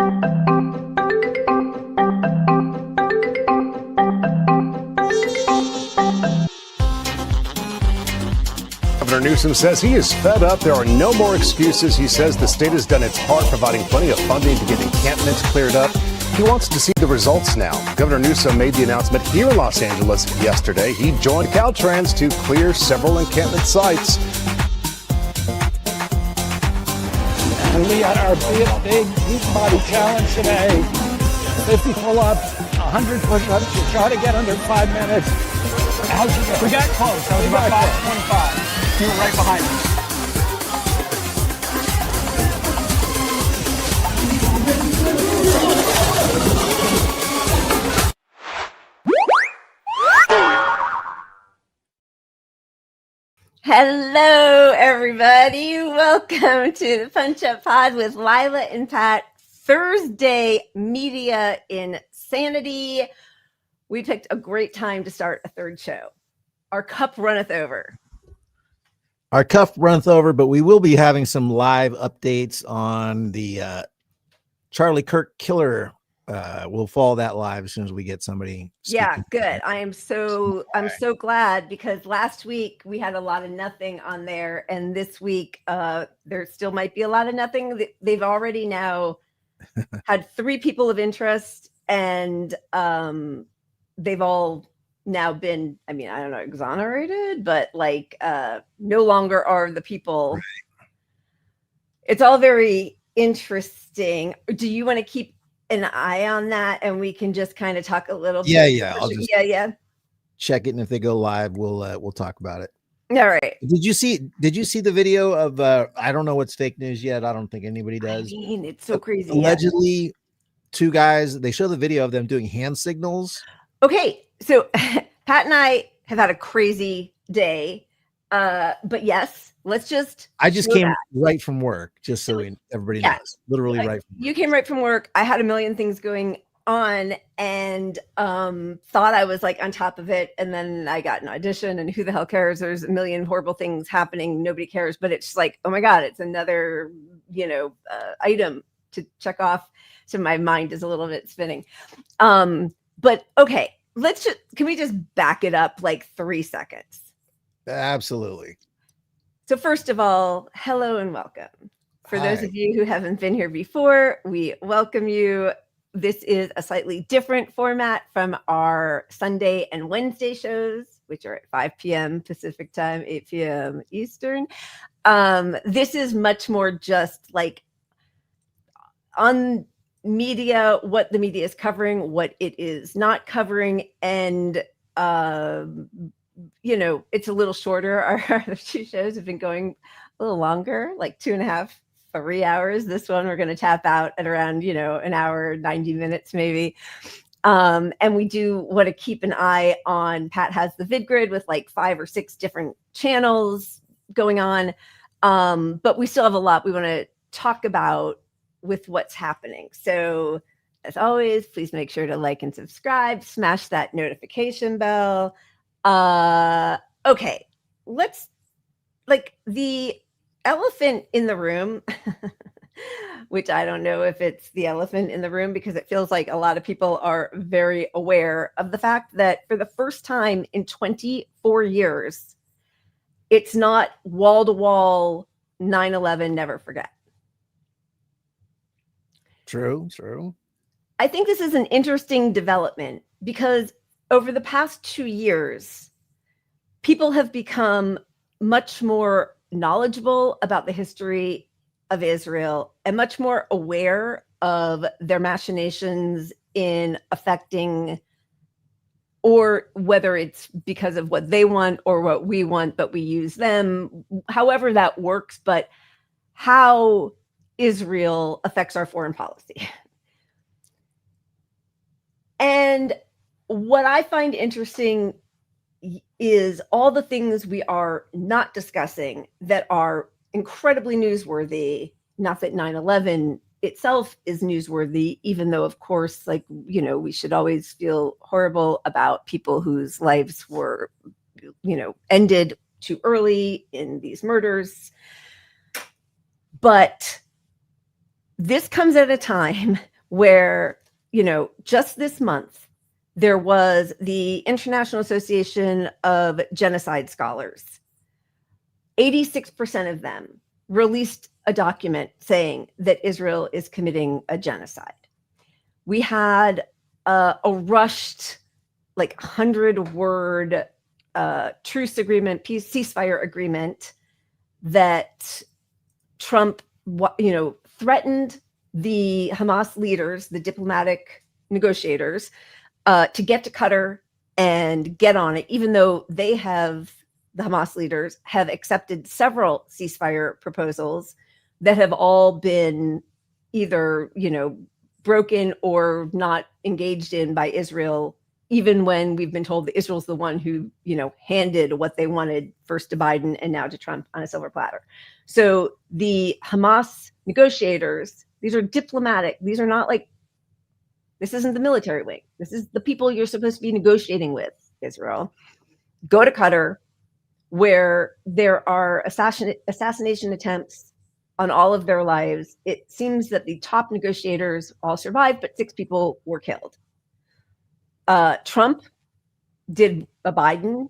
Governor Newsom says he is fed up. There are no more excuses. He says the state has done its part, providing plenty of funding to get encampments cleared up. He wants to see the results now. Governor Newsom made the announcement here in Los Angeles yesterday. He joined Caltrans to clear several encampment sites. And we had our big body challenge today. 50 pull-ups, 100 push-ups to try to get under 5 minutes. How's it going? We got close. I was about 5:25. You were right behind us. Hello, everybody. Welcome to the Punch Up Pod with Lila and Pat. Thursday Media Insanity. We picked a great time to start a third show. Our cup runneth over. Our cup runs over, but we will be having some live updates on the Charlie Kirk killer. We'll follow that live as soon as we get somebody. Yeah, good. I'm so glad, because last week we had a lot of nothing on there, and this week there still might be a lot of nothing. They've already now had 3 people of interest, and they've all now been, I don't know, exonerated, but no longer are the people. Right. It's all very interesting. Do you want to keep an eye on that, and we can just kind of talk a little bit? Yeah. I'll just check it, and if they go live, we'll talk about it. All right. Did you see the video of I don't know what's fake news yet. I don't think anybody does. It's so crazy. Allegedly, 2 guys, they show the video of them doing hand signals. Okay. So Pat and I have had a crazy day, but yes, I just came right from work, just so everybody knows. Literally right from work. You came right from work. I had a million things going on, and thought I was on top of it, and then I got an audition, and who the hell cares? There's a million horrible things happening. Nobody cares, but it's oh my God, it's another item to check off. So my mind is a little bit spinning. But okay. Can we just back it up 3 seconds? Absolutely. So first of all, hello and welcome. For Hi. Those of you who haven't been here before, we welcome you. This is a slightly different format from our Sunday and Wednesday shows, which are at 5 p.m. Pacific time, 8 p.m. Eastern. This is much more just on media, what the media is covering, what it is not covering, and it's a little shorter. Our other 2 shows have been going a little longer, 2.5, 3 hours. This one we're going to tap out at around an hour, 90 minutes maybe. And we do want to keep an eye on, Pat has the VidGrid with 5 or 6 different channels going on, but we still have a lot we want to talk about with what's happening. So as always, please make sure to like and subscribe, smash that notification bell. Okay, let's the elephant in the room, which I don't know if it's the elephant in the room, because it feels like a lot of people are very aware of the fact that for the first time in 24 years, it's not wall-to-wall 9/11 never forget. True. I think this is an interesting development, because over the past 2 years, people have become much more knowledgeable about the history of Israel and much more aware of their machinations in affecting, or whether it's because of what they want or what we want, but we use them, however that works, but how Israel affects our foreign policy. And what I find interesting is all the things we are not discussing that are incredibly newsworthy. Not that 9/11 itself is newsworthy, even though, of course, we should always feel horrible about people whose lives were, ended too early in these murders. But this comes at a time where, just this month, there was the International Association of Genocide Scholars. 86% of them released a document saying that Israel is committing a genocide. We had a rushed, 100-word truce agreement, ceasefire agreement that Trump, threatened the Hamas leaders, the diplomatic negotiators, to get to Qatar and get on it, even though the Hamas leaders have accepted several ceasefire proposals that have all been either, broken or not engaged in by Israel, even when we've been told that Israel's the one who, handed what they wanted first to Biden and now to Trump on a silver platter. So the Hamas negotiators, these are diplomatic. These are not this isn't the military wing. This is the people you're supposed to be negotiating with, Israel. Go to Qatar, where there are assassination attempts on all of their lives. It seems that the top negotiators all survived, but 6 people were killed. Trump did a Biden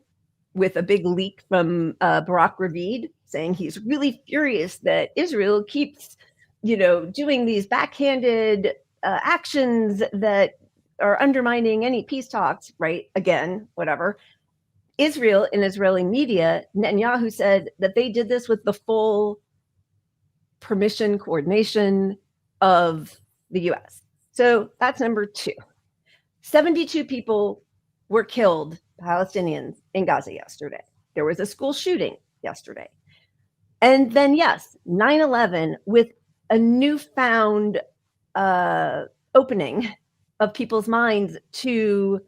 with a big leak from Barack Ravid saying he's really furious that Israel keeps, doing these backhanded actions that are undermining any peace talks, right? Again, whatever. Israel and Israeli media, Netanyahu said that they did this with the full permission, coordination of the US. So that's number 2. 72 people were killed, Palestinians, in Gaza yesterday. There was a school shooting yesterday. And then, yes, 9/11 with a newfound opening of people's minds to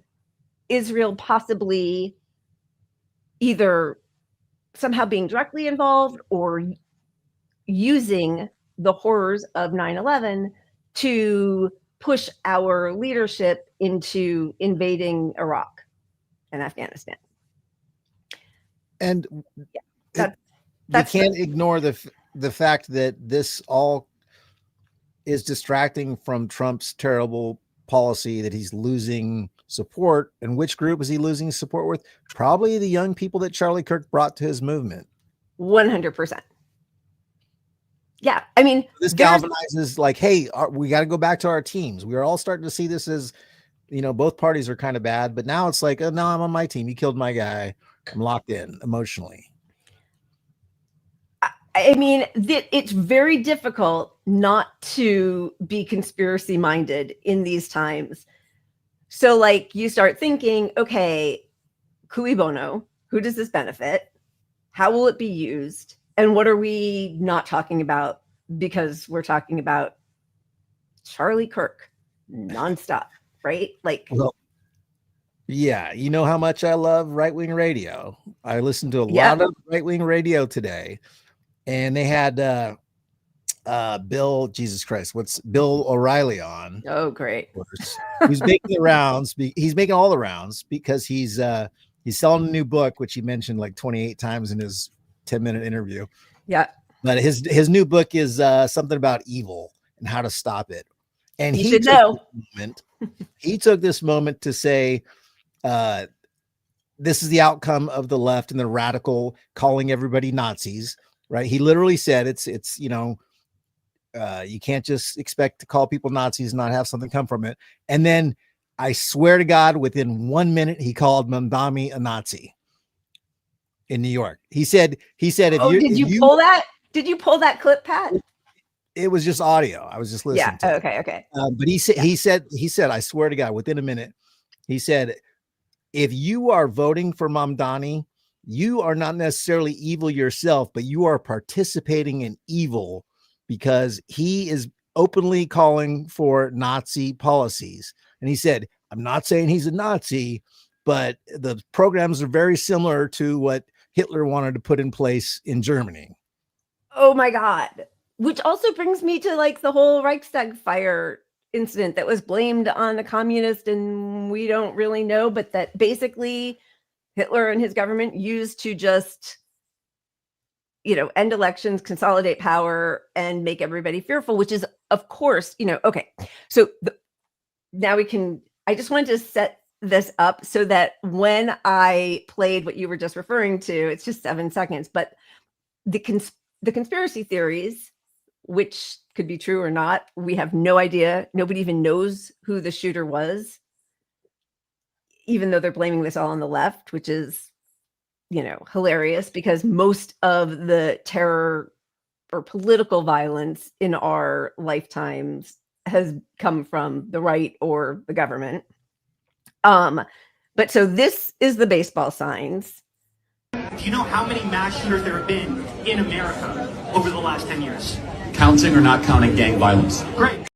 Israel possibly either somehow being directly involved or using the horrors of 9/11 to push our leadership into invading Iraq and Afghanistan. And Yeah, you can't ignore the fact that this all is distracting from Trump's terrible policy that he's losing support. And which group is he losing support with? Probably the young people that Charlie Kirk brought to his movement. 100%. Yeah, I mean, this galvanizes hey, we got to go back to our teams. We are all starting to see this as, both parties are kind of bad, but now it's no, I'm on my team. You killed my guy. I'm locked in emotionally. I mean, it's very difficult not to be conspiracy minded in these times. So you start thinking, okay, cui bono, who does this benefit? How will it be used? And what are we not talking about? Because we're talking about Charlie Kirk nonstop, right? Well, yeah, you know how much I love right-wing radio. I listened to a lot of right-wing radio today, and they had Bill O'Reilly on. Oh, great. Who's making the rounds. He's making all the rounds because he's selling a new book, which he mentioned 28 times in his 10-minute interview. Yeah. But his new book is something about evil and how to stop it. And he took this moment to say, this is the outcome of the left and the radical calling everybody Nazis, right? He literally said it's you can't just expect to call people Nazis and not have something come from it. And then I swear to God, within 1 minute, he called Mamdani a Nazi in New York. He said, did you pull that? Did you pull that clip, Pat? It was just audio. I was just listening to it. Okay. But he said, I swear to God, within a minute, he said, if you are voting for Mamdani, you are not necessarily evil yourself, but you are participating in evil because he is openly calling for Nazi policies. And he said, I'm not saying he's a Nazi, but the programs are very similar to what Hitler wanted to put in place in Germany. Oh my God. Which also brings me to the whole Reichstag fire incident that was blamed on the communists, and we don't really know, but that basically Hitler and his government used to just end elections, consolidate power, and make everybody fearful, which is, of course, okay. So now I just wanted to set this up so that when I played what you were just referring to, it's just 7 seconds, but the conspiracy theories, which could be true or not, we have no idea. Nobody even knows who the shooter was, even though they're blaming this all on the left, which is hilarious, because most of the terror or political violence in our lifetimes has come from the right or the government. But so this is the baseball signs. Do you know how many mass shooters there have been in America over the last 10 years? Counting or not counting gang violence? Great.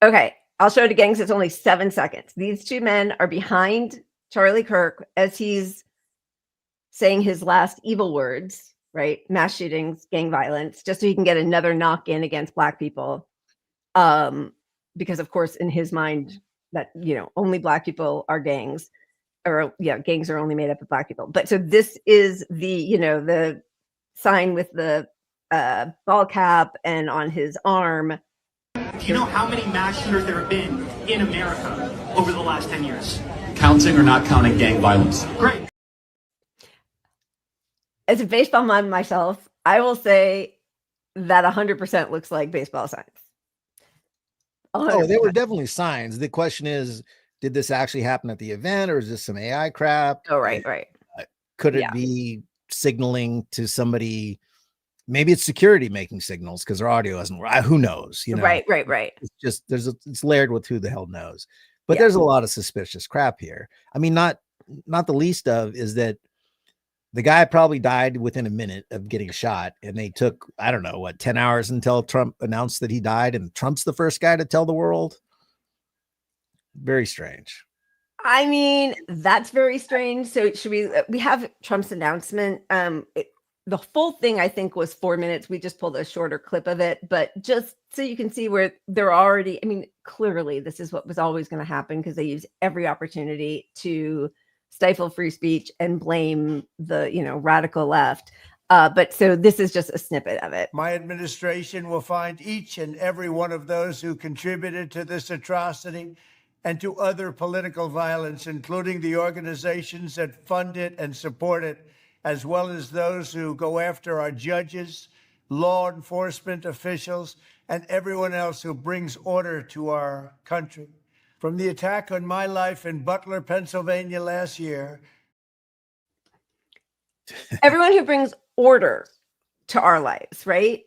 Okay, I'll show it again because it's only 7 seconds. These two men are behind Charlie Kirk as he's saying his last evil words, right? Mass shootings, gang violence, just so he can get another knock in against Black people. Because of course, in his mind, that only Black people are gangs, or gangs are only made up of Black people. But so this is the sign with the ball cap and on his arm. Do you know how many mass shooters there have been in America over the last 10 years? Counting or not counting gang violence? Great. As a baseball mom myself, I will say that 100% looks like baseball signs. 100%. Oh, they were definitely signs. The question is, did this actually happen at the event, or is this some AI crap? Oh, right. Could it be signaling to somebody? Maybe it's security making signals because their audio doesn't work. Who knows? Right. It's just it's layered with who the hell knows. But there's a lot of suspicious crap here. I mean, not the least of is that the guy probably died within a minute of getting shot, and they took, I don't know, 10 hours until Trump announced that he died, and Trump's the first guy to tell the world. Very strange. I mean, that's very strange. So should we have Trump's announcement? The full thing, I think, was 4 minutes. We just pulled a shorter clip of it, but just so you can see where they're already, I mean, clearly this is what was always going to happen, because they use every opportunity to stifle free speech and blame the, radical left. But so this is just a snippet of it. My administration will find each and every one of those who contributed to this atrocity and to other political violence, including the organizations that fund it and support it, as well as those who go after our judges, law enforcement officials, and everyone else who brings order to our country. From the attack on my life in Butler, Pennsylvania last year. Everyone who brings order to our lives, right?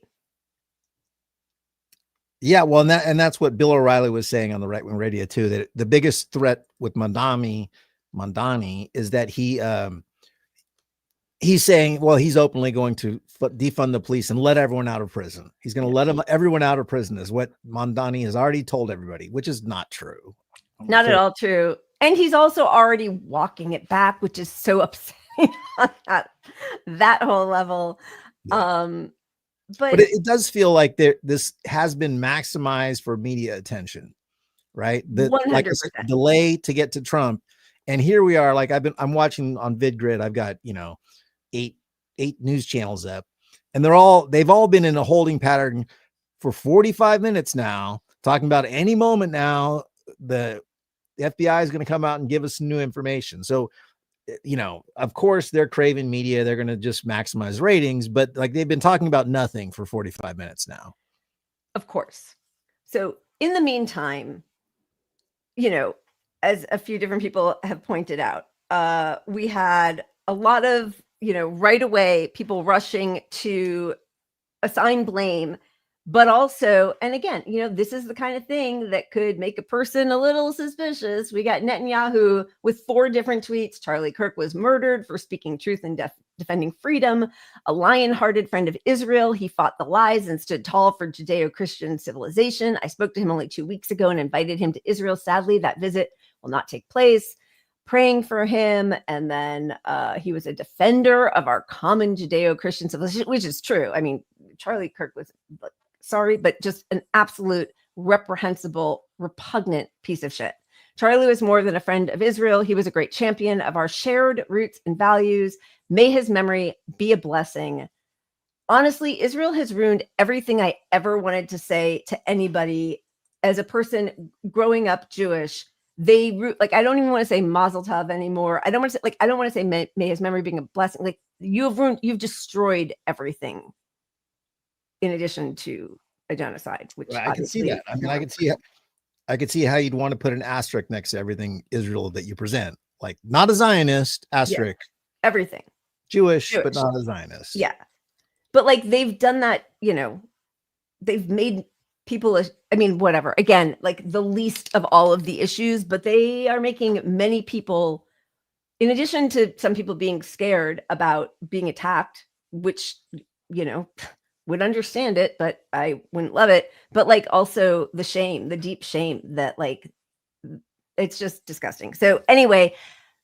Yeah, well, and that's what Bill O'Reilly was saying on the right wing radio too. That the biggest threat with Mondani is that he's saying, well, he's openly going to defund the police and let everyone out of prison. He's going to let everyone out of prison, is what Mondani has already told everybody, which is not true. Not at all true. And he's also already walking it back, which is so upsetting on that whole level. Yeah. But it does feel like this has been maximized for media attention, right? 100%. Like a delay to get to Trump. And here we are, like I'm watching on VidGrid. I've got, 8 news channels up, and they've all been in a holding pattern for 45 minutes now, talking about any moment now the FBI is going to come out and give us some new information. So, of course they're craving media. They're going to just maximize ratings, but like they've been talking about nothing for 45 minutes now. Of course. So in the meantime, as a few different people have pointed out, we had a lot of, right away, people rushing to assign blame, but also, and again, this is the kind of thing that could make a person a little suspicious. We got Netanyahu with 4 different tweets. Charlie Kirk was murdered for speaking truth and defending freedom. A lion-hearted friend of Israel. He fought the lies and stood tall for Judeo-Christian civilization. I spoke to him only 2 weeks ago and invited him to Israel. Sadly, that visit will not take place. Praying for him. And then he was a defender of our common Judeo-Christian civilization, which is true. I mean, Charlie Kirk was, sorry, but just an absolute reprehensible, repugnant piece of shit. Charlie was more than a friend of Israel. He was a great champion of our shared roots and values. May his memory be a blessing. Honestly, Israel has ruined everything I ever wanted to say to anybody as a person growing up Jewish. They like, I don't even want to say Mazel Tov anymore. I don't want to say, like, I don't want to say may his memory being a blessing. Like, you've destroyed everything in addition to a genocide, which I can see that. I mean, I could see how you'd want to put an asterisk next to everything Israel that you present. Like, not a Zionist, asterisk. Yeah, everything. Jewish, but not a Zionist. Yeah. But like, they've done that, they've made people, I mean, whatever, again, like the least of all of the issues, but they are making many people, in addition to some people being scared about being attacked, which, would understand it, but I wouldn't love it. But like, also the shame, the deep shame that, like, it's just disgusting. So anyway,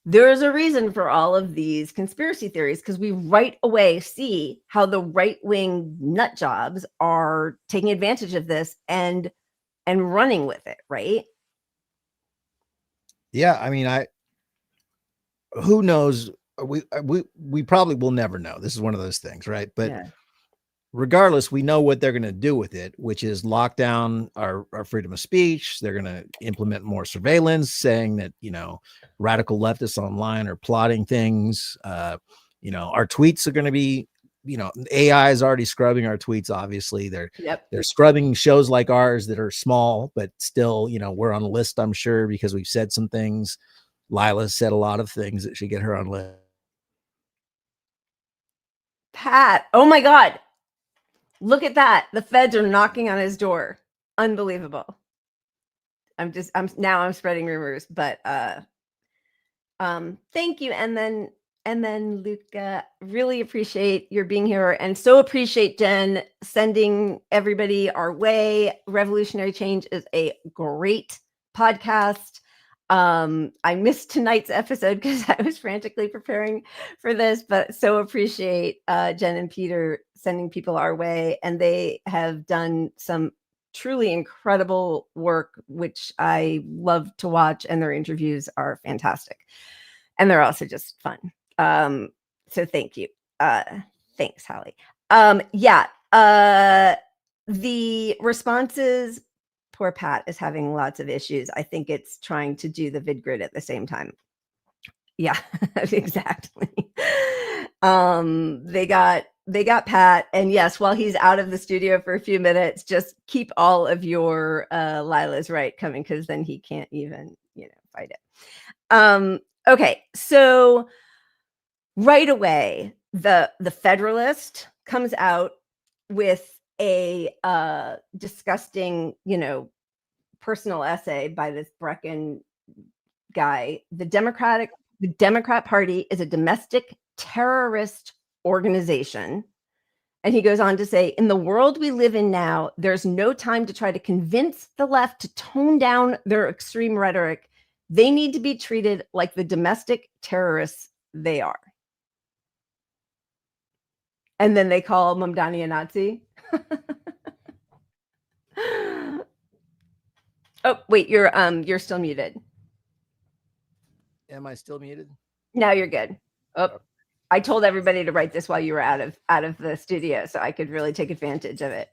there is a reason for all of these conspiracy theories, because we right away see how the right-wing nut jobs are taking advantage of this and running with it, right? Yeah, I mean, who knows? We probably will never know. This is one of those things, right? But yeah. Regardless, we know what they're going to do with it, which is lock down our freedom of speech. They're going to implement more surveillance, saying that, radical leftists online are plotting things. Our tweets are going to be, AI is already scrubbing our tweets. Obviously, they're scrubbing shows like ours that are small, but still, we're on the list, I'm sure, because we've said some things. Lila said a lot of things that should get her on list. Pat, oh my God. Look at that. The feds are knocking on his door. Unbelievable. I'm spreading rumors, but thank you. And then Luca, really appreciate your being here, and so appreciate Jen sending everybody our way. Revolutionary Change is a great podcast. I missed tonight's episode because I was frantically preparing for this, but so appreciate Jen and Peter sending people our way, and they have done some truly incredible work, which I love to watch, and their interviews are fantastic, and they're also just fun. So thank you. Thanks, Hallie. The responses, poor Pat is having lots of issues. I think it's trying to do the VidGrid at the same time. Yeah, exactly. They got Pat, and yes, while he's out of the studio for a few minutes, just keep all of your Lila's right coming, because then he can't even, fight it. Okay, so right away, the Federalist comes out with a disgusting, personal essay by this Brecken guy. The Democrat Party is a domestic terrorist organization. And he goes on to say, in the world we live in now, there's no time to try to convince the left to tone down their extreme rhetoric. They need to be treated like the domestic terrorists they are. And then they call Mamdani a Nazi. Oh, wait, you're still muted. Am I still muted? Now you're good. Oh, I told everybody to write this while you were out of the studio, so I could really take advantage of it.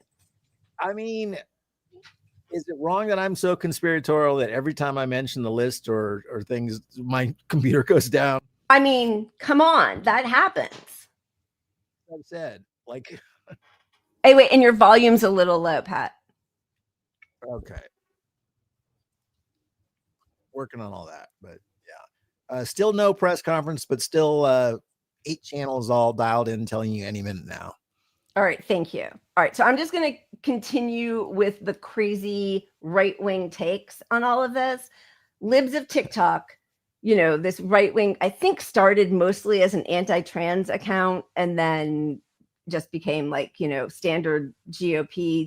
I mean, is it wrong that I'm so conspiratorial that every time I mention the list or things, my computer goes down? I mean, come on, that happens. I've said, like, hey, wait, and your volume's a little low, Pat. Okay. Working on all that, but yeah. Still no press conference, but still 8 channels all dialed in telling you any minute now. All right, thank you. All right, so I'm just going to continue with the crazy right-wing takes on all of this. Libs of TikTok, this right-wing, I think, started mostly as an anti-trans account and then just became like, standard GOP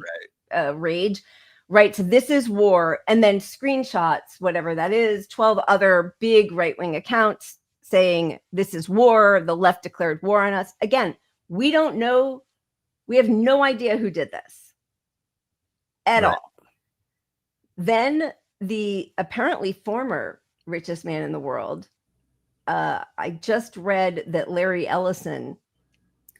rage. Right. So this is war. And then screenshots, whatever that is, 12 other big right-wing accounts saying this is war. The left declared war on us. Again, we don't know. We have no idea who did this at all. Then the apparently former richest man in the world I just read that Larry Ellison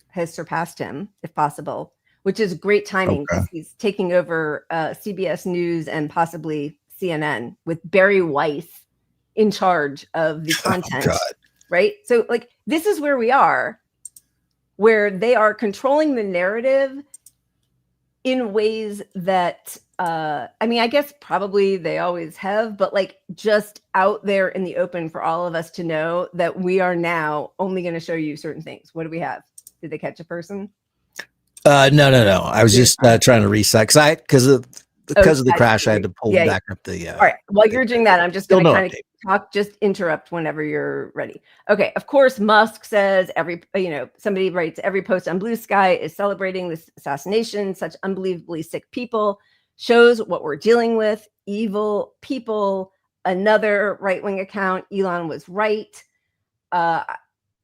has surpassed him, if possible, which is great timing because he's taking over CBS News and possibly CNN with Barry Weiss in charge of the content. Right? So like this is where we are, where they are controlling the narrative in ways that I mean, I guess probably they always have, but like just out there in the open for all of us to know that we are now only going to show you certain things. What do we have? Did they catch a person? No. I was just trying to reset because of the crash. I had to pull back up the. All right. While you're doing that, I'm just going to kind of talk. Just interrupt whenever you're ready. Okay. Of course, Musk says somebody writes every post on Blue Sky is celebrating this assassination. Such unbelievably sick people shows what we're dealing with. Evil people. Another right-wing account. Elon was right.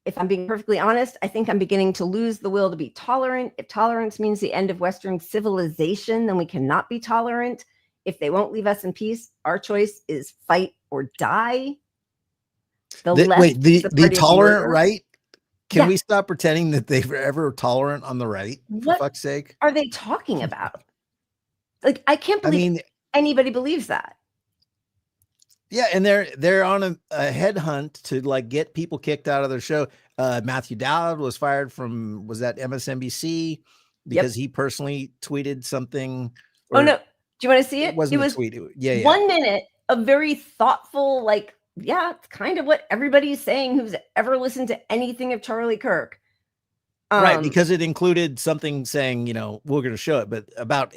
If I'm being perfectly honest, I think I'm beginning to lose the will to be tolerant. If tolerance means the end of Western civilization, then we cannot be tolerant. If they won't leave us in peace, our choice is fight or die. The tolerant right? Can we stop pretending that they were ever tolerant on the right? For fuck's sake. Are they talking about? Like, I can't believe anybody believes that. Yeah, and they're on a headhunt to like get people kicked out of their show. Matthew Dowd was fired from that MSNBC because he personally tweeted something. Oh no! Do you want to see it? It wasn't a tweet. 1 minute of very thoughtful, like, yeah, it's kind of what everybody's saying who's ever listened to anything of Charlie Kirk. Right, because it included something saying, we're going to show it, but about,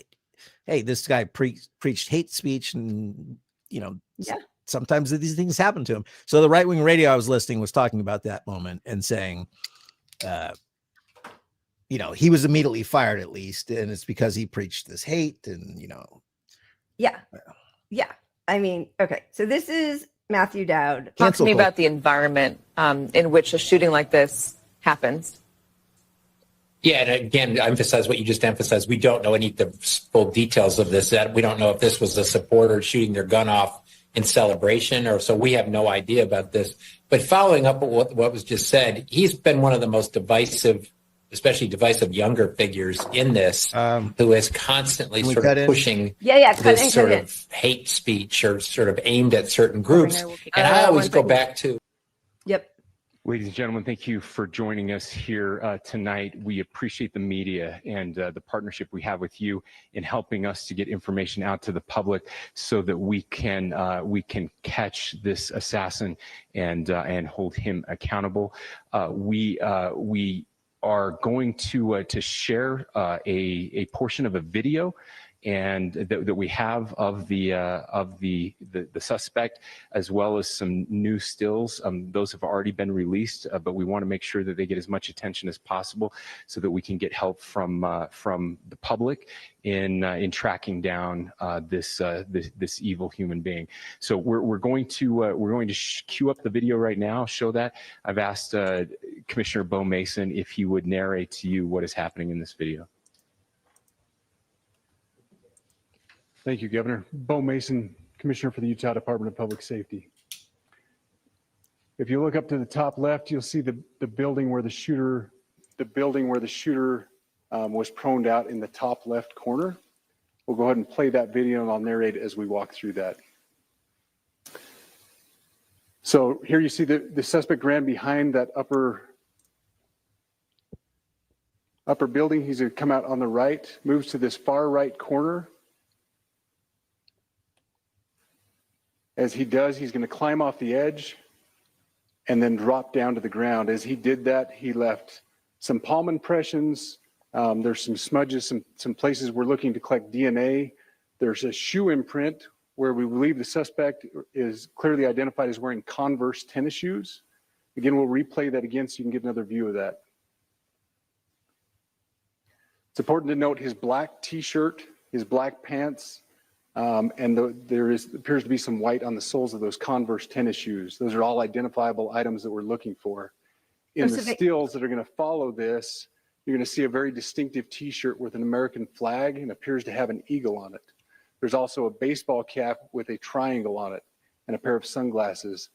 hey, this guy preached hate speech and, sometimes these things happen to him. So the right-wing radio I was listening was talking about that moment and saying, he was immediately fired at least. And it's because he preached this hate and, Yeah. I mean, okay. So this is Matthew Dowd. Talk to me about the environment in which a shooting like this happens. Yeah, and again, emphasize what you just emphasized. We don't know any of the full details of this. We don't know if this was a supporter shooting their gun off in celebration, or so we have no idea about this. But following up on what was just said, he's been one of the most divisive, especially divisive younger figures in this, who is constantly sort of pushing this sort of hate speech or sort of aimed at certain groups. And I always go back to. Yep. Ladies and gentlemen, thank you for joining us here tonight. We appreciate the media and the partnership we have with you in helping us to get information out to the public so that we can catch this assassin and hold him accountable. We are going to share a portion of a video and that we have of the suspect, as well as some new stills. Those have already been released, but we want to make sure that they get as much attention as possible so that we can get help from the public in tracking down this evil human being. So we're going to cue up the video right now. Show that. I've asked Commissioner Bo Mason if he would narrate to you what is happening in this video. Thank you, Governor. Bo Mason, Commissioner for the Utah Department of Public Safety. If you look up to the top left, you'll see the building where the shooter was proned out in the top left corner. We'll go ahead and play that video and I'll narrate as we walk through that. So here you see the suspect ran behind that upper building. He's going to come out on the right, moves to this far right corner. As he does, he's going to climb off the edge and then drop down to the ground. As he did that, he left some palm impressions. There's some smudges, some places we're looking to collect DNA. There's a shoe imprint where we believe the suspect is clearly identified as wearing Converse tennis shoes. Again, we'll replay that again so you can get another view of that. It's important to note his black t-shirt, his black pants, and there appears to be some white on the soles of those Converse tennis shoes. Those are all identifiable items that we're looking for. In the stills that are going to follow this, you're going to see a very distinctive t-shirt with an American flag and appears to have an eagle on it. There's also a baseball cap with a triangle on it and a pair of sunglasses.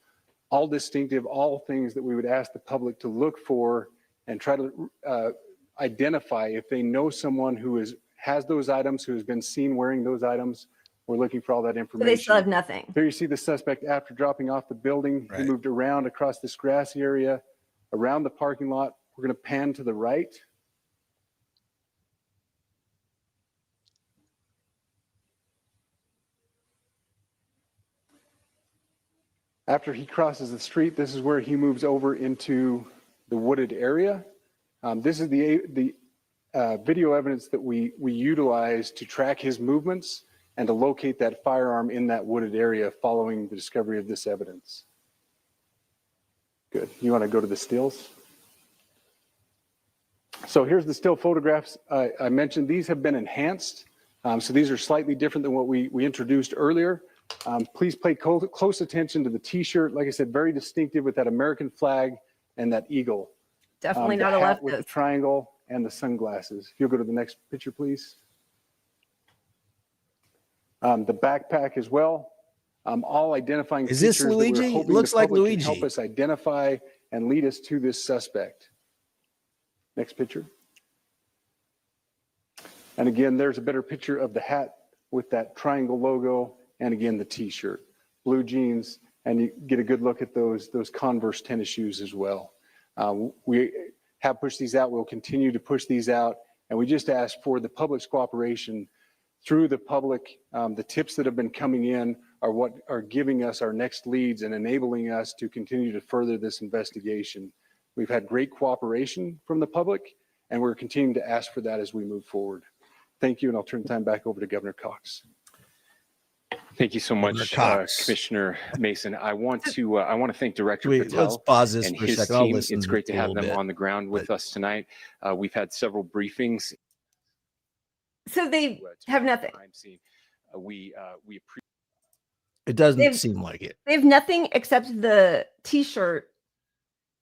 all distinctive, all things that we would ask the public to look for and try to identify if they know someone who has those items, who has been seen wearing those items. We're looking for all that But information. they still have nothing. There you see the suspect after dropping off the building. Right. He moved around across this grassy area, around the parking lot. We're going to pan to the right. After he crosses the street, this is where he moves over into the wooded area. This is the video evidence that we utilize to track his movements and to locate that firearm in that wooded area following the discovery of this evidence. Good. You want to go to the stills? So here's the still photographs I mentioned. These have been enhanced. So these are slightly different than what we introduced earlier. Please pay close attention to the t-shirt. Like I said, very distinctive with that American flag and that eagle. Definitely The not a hat with the leftist. triangle and the sunglasses. If you'll go to the next picture, please. The backpack as well. All identifying Is features this that we're Luigi? hoping Looks the like public can Luigi. help us identify and lead us to this suspect. Next picture. And again, there's a better picture of the hat with that triangle logo, and again, the t-shirt, blue jeans, and you get a good look at those Converse tennis shoes as well. We have pushed these out. We'll continue to push these out, and we just ask for the public's cooperation through the public. The tips that have been coming in are what are giving us our next leads and enabling us to continue to further this investigation. We've had great cooperation from the public, and we're continuing to ask for that as we move forward. Thank you, and I'll turn the time back over to Governor Cox. Thank you so much, Commissioner Mason. I want to thank Director Let's Patel pause this and for a his second. I'll team. listen It's great to a have little them bit, on the ground with us tonight. We've had several briefings. So they have nothing. We appreciate. It doesn't seem like it. They have nothing except the t-shirt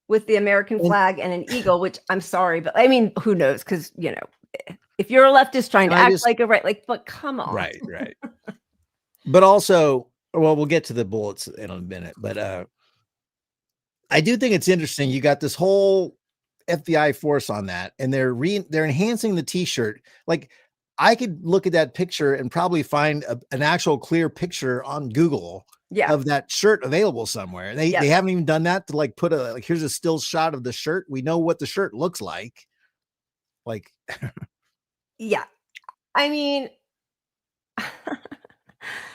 with the American flag and an eagle, which I'm sorry, but I mean, who knows? Because, you know, if you're a leftist trying to act like a right, like, but come on. Right. But also, well, we'll get to the bullets in a minute, but I do think it's interesting. You got this whole FBI force on that, and they're enhancing the t-shirt. Like, I could look at that picture and probably find an actual clear picture on Google of that shirt available somewhere. They haven't even done that to like put here's a still shot of the shirt. We know what the shirt looks like. Like, yeah. I mean,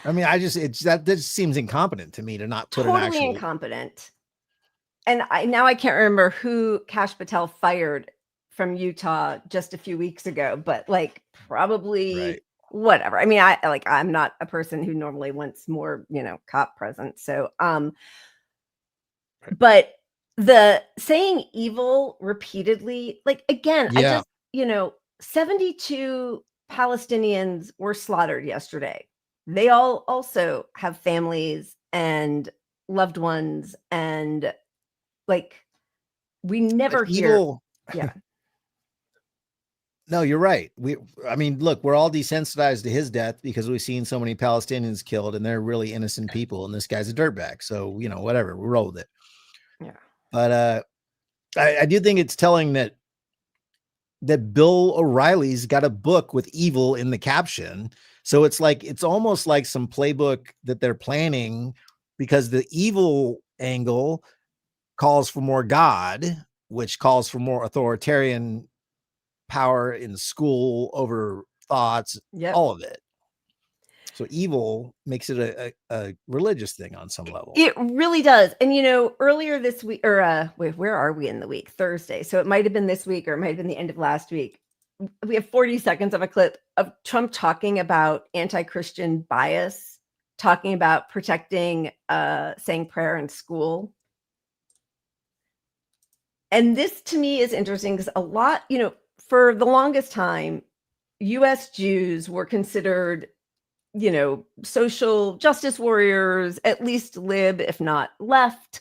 that just seems incompetent to me to not put an actual incompetent. And now I can't remember who Kash Patel fired from Utah just a few weeks ago, but like probably whatever. I mean, I'm not a person who normally wants more, cop presence. So, but the saying evil repeatedly, like, again, I just, 72 Palestinians were slaughtered yesterday. They all also have families and loved ones, and like, we never hear. Yeah. No, you're right. Look, we're all desensitized to his death because we've seen so many Palestinians killed, and they're really innocent people, and this guy's a dirtbag. So, whatever, we roll with it. Yeah. But I do think it's telling that Bill O'Reilly's got a book with evil in the caption. So it's almost like some playbook that they're planning, because the evil angle calls for more God, which calls for more authoritarian power in school over thoughts, all of it. So evil makes it a religious thing on some level. It really does. And earlier this week, or where are we in the week? Thursday. So it might have been this week, or it might have been the end of last week. We have 40 seconds of a clip of Trump talking about anti-Christian bias, talking about protecting saying prayer in school. And this to me is interesting because a lot, for the longest time, U.S. Jews were considered, social justice warriors, at least lib, if not left.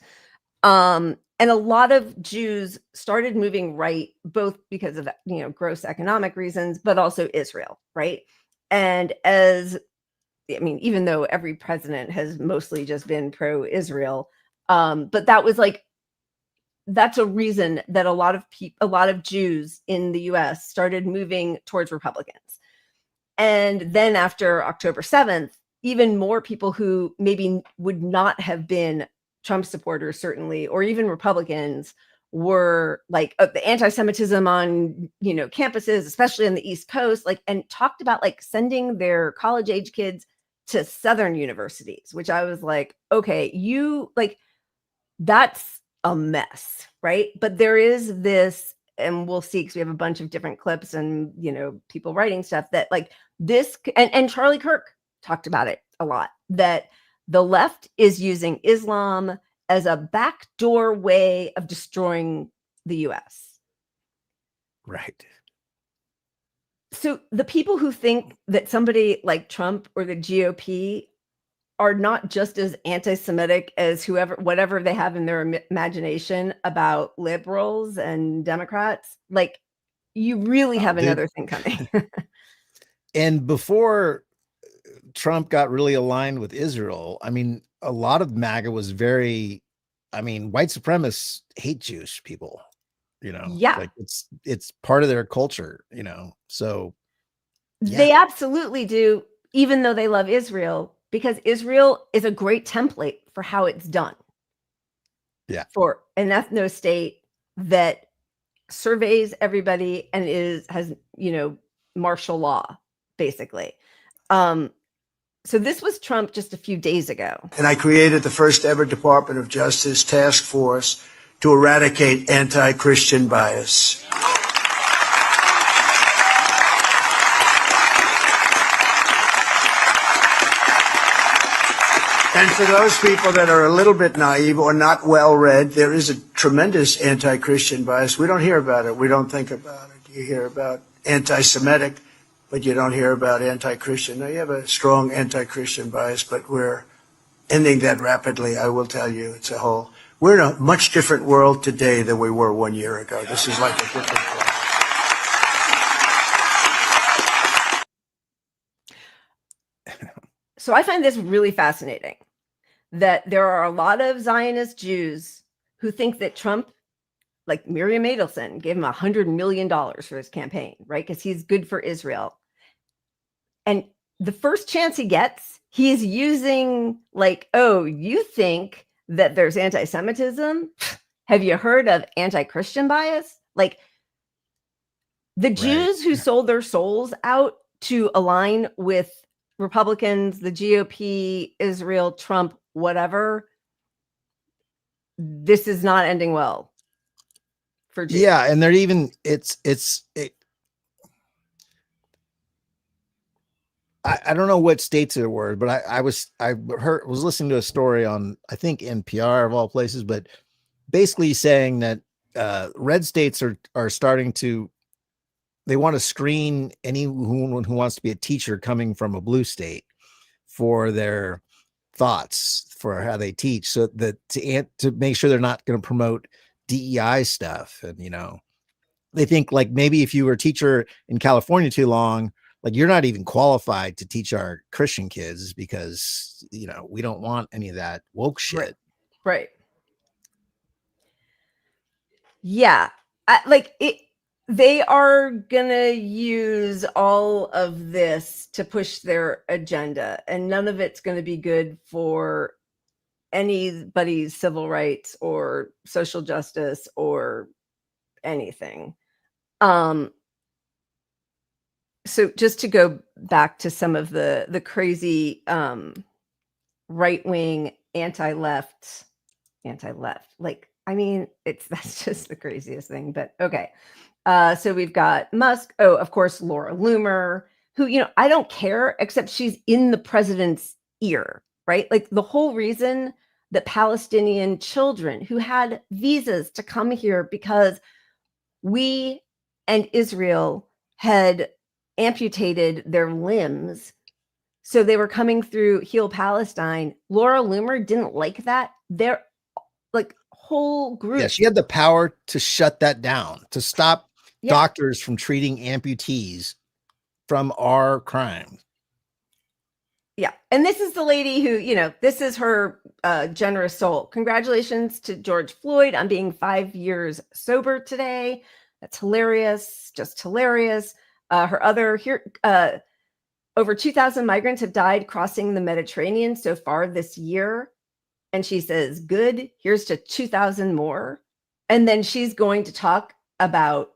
And a lot of Jews started moving right, both because of, gross economic reasons, but also Israel, right? And even though every president has mostly just been pro-Israel, But that was like, that's a reason that a lot of Jews in the US started moving towards Republicans. And then after October 7th, even more people who maybe would not have been Trump supporters, certainly, or even Republicans, were like the anti-Semitism on, campuses, especially on the East Coast, like, and talked about like sending their college age kids to Southern universities, which I was like, okay, that's a mess, right? But there is this, and we'll see, because we have a bunch of different clips and, people writing stuff that like this, and Charlie Kirk talked about it a lot, that the left is using Islam as a backdoor way of destroying the US. Right. So the people who think that somebody like Trump or the GOP are not just as anti-Semitic as whatever they have in their imagination about liberals and Democrats, like, you really have another thing coming. And before Trump got really aligned with Israel, I mean, a lot of MAGA was white supremacists hate Jewish people, Yeah. like it's part of their culture, so. Yeah. They absolutely do, even though they love Israel, because Israel is a great template for how it's done. Yeah. For an ethno state that surveys everybody and has martial law, basically. So this was Trump just a few days ago. And I created the first ever Department of Justice task force to eradicate anti-Christian bias. And for those people that are a little bit naive or not well read, there is a tremendous anti-Christian bias. We don't hear about it. We don't think about it. You hear about anti-Semitic, but you don't hear about anti-Christian. Now, you have a strong anti-Christian bias, but we're ending that rapidly. I will tell you, we're in a much different world today than we were 1 year ago. This is like a different world. So I find this really fascinating, that there are a lot of Zionist Jews who think that Trump, like Miriam Adelson, gave him $100 million for his campaign, right? Because he's good for Israel. And the first chance he gets, he's using like, oh, you think that there's anti-Semitism? Have you heard of anti-Christian bias? Like, the Jews who sold their souls out to align with Republicans, the GOP, Israel, Trump, whatever, this is not ending well for Jews. Yeah, and they're even I don't know what states it were, but I was listening to a story on, I think, NPR of all places, but basically saying that red states are starting to, they want to screen anyone who wants to be a teacher coming from a blue state for their thoughts, for how they teach, so that to make sure they're not going to promote DEI stuff. And they think like maybe if you were a teacher in California too long, like you're not even qualified to teach our Christian kids, because we don't want any of that woke shit. Right. Yeah. They are gonna use all of this to push their agenda, and none of it's going to be good for anybody's civil rights or social justice or anything. So just to go back to some of the crazy right-wing anti-left, like, I mean, that's just the craziest thing, but okay. So we've got Musk. Oh, of course, Laura Loomer, who, I don't care, except she's in the president's ear, right? Like, the whole reason that Palestinian children who had visas to come here because we and Israel had amputated their limbs, so they were coming through Heal Palestine. Laura Loomer didn't like that. Their whole group. Yeah, she had the power to shut that down, to stop doctors from treating amputees from our crime. Yeah. And this is the lady who, this is her generous soul. Congratulations to George Floyd on being 5 years sober today. That's hilarious. Just hilarious. Over 2,000 migrants have died crossing the Mediterranean so far this year. And she says, good, here's to 2,000 more. And then she's going to talk about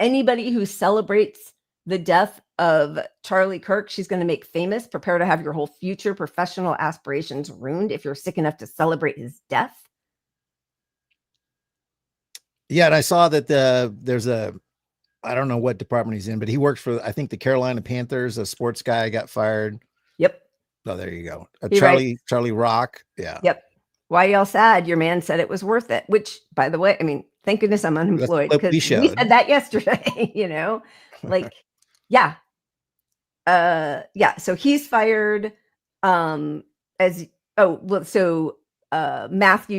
anybody who celebrates the death of Charlie Kirk. She's going to make famous. Prepare to have your whole future professional aspirations ruined if you're sick enough to celebrate his death. Yeah, and I saw that there's I don't know what department he's in, but he works for, I think, the Carolina Panthers. A sports guy got fired. Yep. Oh, there you go. Charlie Rock. Yeah. Yep. Why y'all sad? Your man said it was worth it, which, by the way, I mean, thank goodness I'm unemployed because we said that yesterday, yeah. So he's fired. Matthew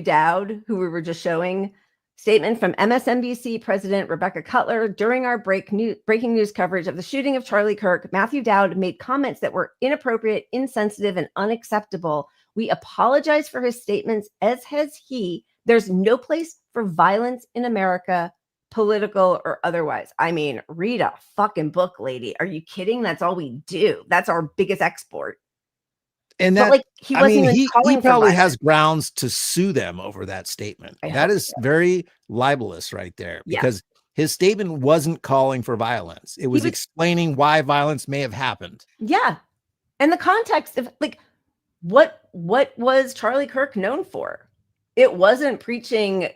Dowd, who we were just showing, statement from MSNBC President Rebecca Cutler. During our breaking news coverage of the shooting of Charlie Kirk, Matthew Dowd made comments that were inappropriate, insensitive, and unacceptable. We apologize for his statements, as has he. There's no place for violence in America, political or otherwise. I mean, read a fucking book, lady. Are you kidding? That's all we do. That's our biggest export. And that, he probably has grounds to sue them over that statement. That is very libelous right there, because his statement wasn't calling for violence. It was explaining why violence may have happened. Yeah. And the context of what was Charlie Kirk known for? It wasn't preaching,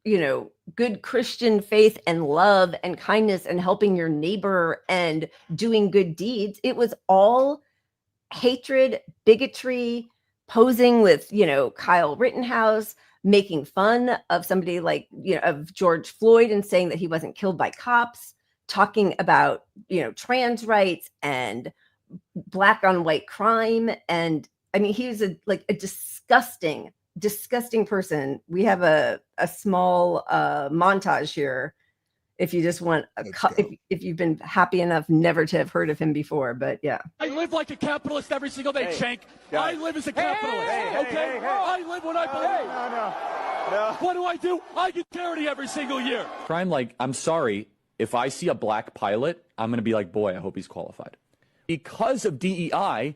good Christian faith and love and kindness and helping your neighbor and doing good deeds. It was all hatred, bigotry, posing with, Kyle Rittenhouse, making fun of somebody like, of George Floyd and saying that he wasn't killed by cops, talking about, trans rights and black on white crime. And I mean, he was a disgusting person. We have a small montage here if you just want if you've been happy enough never to have heard of him before. But yeah, I live like a capitalist every single day, Shank. I live as a capitalist. Okay, I live what I believe. No. What do? I get charity every single year. Crime, I'm sorry, if I see a black pilot, I'm going to be like, boy, I hope he's qualified. Because of DEI,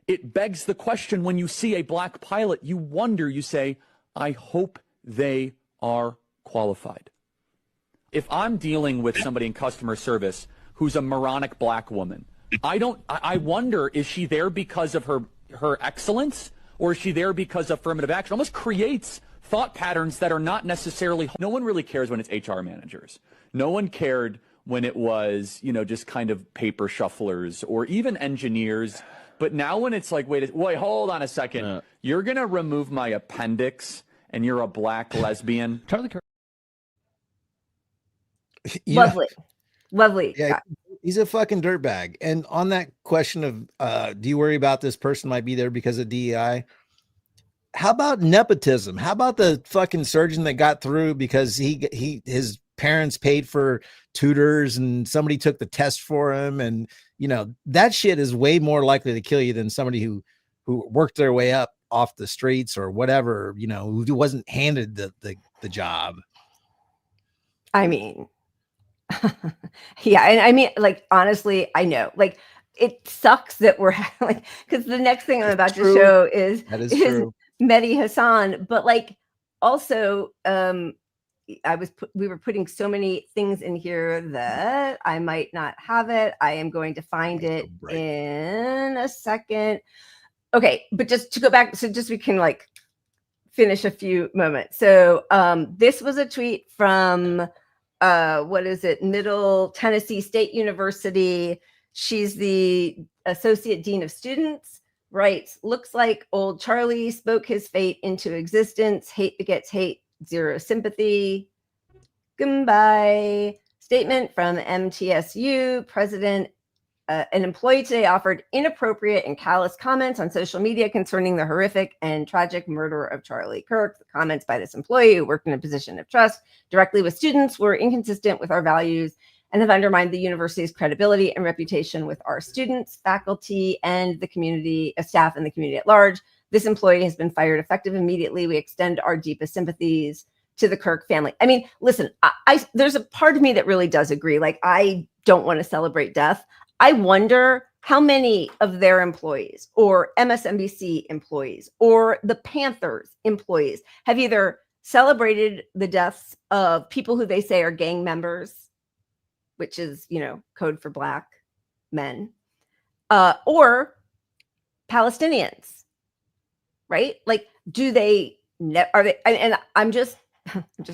it begs the question, when you see a black pilot, you wonder, you say, I hope they are qualified. If I'm dealing with somebody in customer service who's a moronic black woman, I wonder, is she there because of her excellence, or is she there because of affirmative action? It almost creates thought patterns that are not necessarily, no one really cares when it's HR managers. No one cared when it was, just kind of paper shufflers or even engineers. But now when it's like, wait, hold on a second. You're going to remove my appendix and you're a black lesbian. Charlie Kirk. Lovely. Yeah, he's a fucking dirtbag. And on that question of, do you worry about this person might be there because of DEI? How about nepotism? How about the fucking surgeon that got through because his parents paid for tutors and somebody took the test for him? And that shit is way more likely to kill you than somebody who worked their way up off the streets or whatever, who wasn't handed the job. I mean, yeah. And I mean, honestly, I know, it sucks that we're because the next thing I'm about to show is Mehdi Hassan, but also, we were putting so many things in here that I might not have it. I am going to find it in a second. Okay, but just to go back, so just we can finish a few moments. So this was a tweet from Middle Tennessee State University. She's the associate dean of students. Writes, looks like old Charlie spoke his fate into existence. Hate begets hate. Zero sympathy. Goodbye. Statement from MTSU president. An employee today offered inappropriate and callous comments on social media concerning the horrific and tragic murder of Charlie Kirk. The comments by this employee, who worked in a position of trust directly with students, were inconsistent with our values and have undermined the university's credibility and reputation with our students, faculty, and the community, staff, and the community at large. This employee has been fired effective immediately. We extend our deepest sympathies to the Kirk family. I mean, listen, there's a part of me that really does agree. Like, I don't want to celebrate death. I wonder how many of their employees or MSNBC employees or the Panthers employees have either celebrated the deaths of people who they say are gang members, which is, code for Black men, or Palestinians, right? Like, do they, are they, and I'm just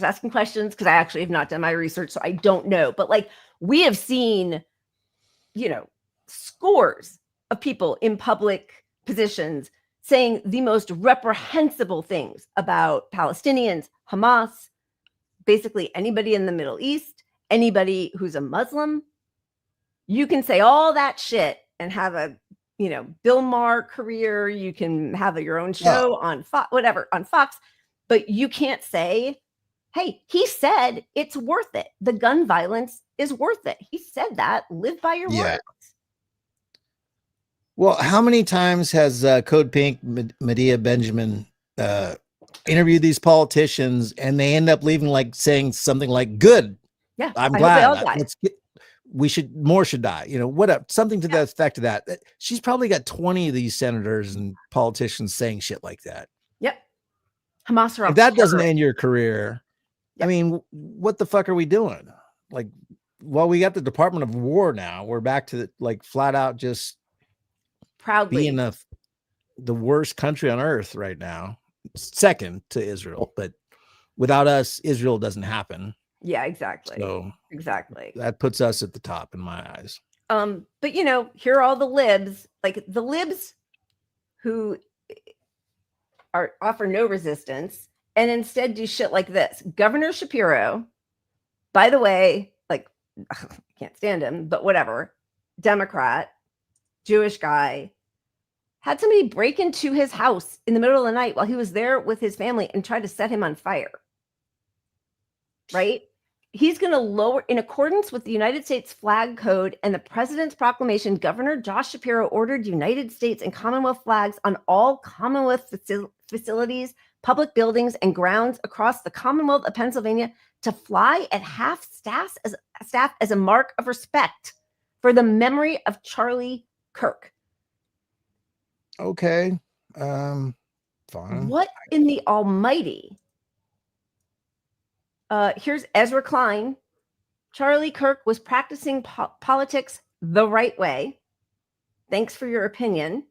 asking questions because I actually have not done my research, so I don't know. But like, we have seen, scores of people in public positions saying the most reprehensible things about Palestinians, Hamas, basically anybody in the Middle East, anybody who's a Muslim. You can say all that shit and have a, Bill Maher career. You can have your own show on Fox, but you can't say, hey, he said it's worth it. The gun violence is worth it. He said that. Live by your words. Well, how many times has Code Pink, Medea Benjamin interviewed these politicians, and they end up leaving saying something like, "Good, yeah, I'm glad. More should die." Whatever, something to the effect of that. She's probably got 20 of these senators and politicians saying shit like that. Yep. Hamas are if that doesn't end your career, I mean, what the fuck are we doing? Like, well, we got the Department of War now. We're back to flat out just proudly being the worst country on earth right now, second to Israel. But without us, Israel doesn't happen. Yeah, exactly. So exactly, that puts us at the top in my eyes. But here are all the libs, like the libs who offer no resistance and instead do shit like this. Governor Shapiro, by the way, I can't stand him, but whatever, Democrat, Jewish guy, had somebody break into his house in the middle of the night while he was there with his family and try to set him on fire. Right? He's going to lower, in accordance with the United States flag code and the president's proclamation, Governor Josh Shapiro ordered United States and Commonwealth flags on all Commonwealth facilities, public buildings, and grounds across the Commonwealth of Pennsylvania to fly at half staff as a mark of respect for the memory of Charlie Kirk. Okay. Fine. What in the almighty? Here's Ezra Klein. Charlie Kirk was practicing politics the right way. Thanks for your opinion.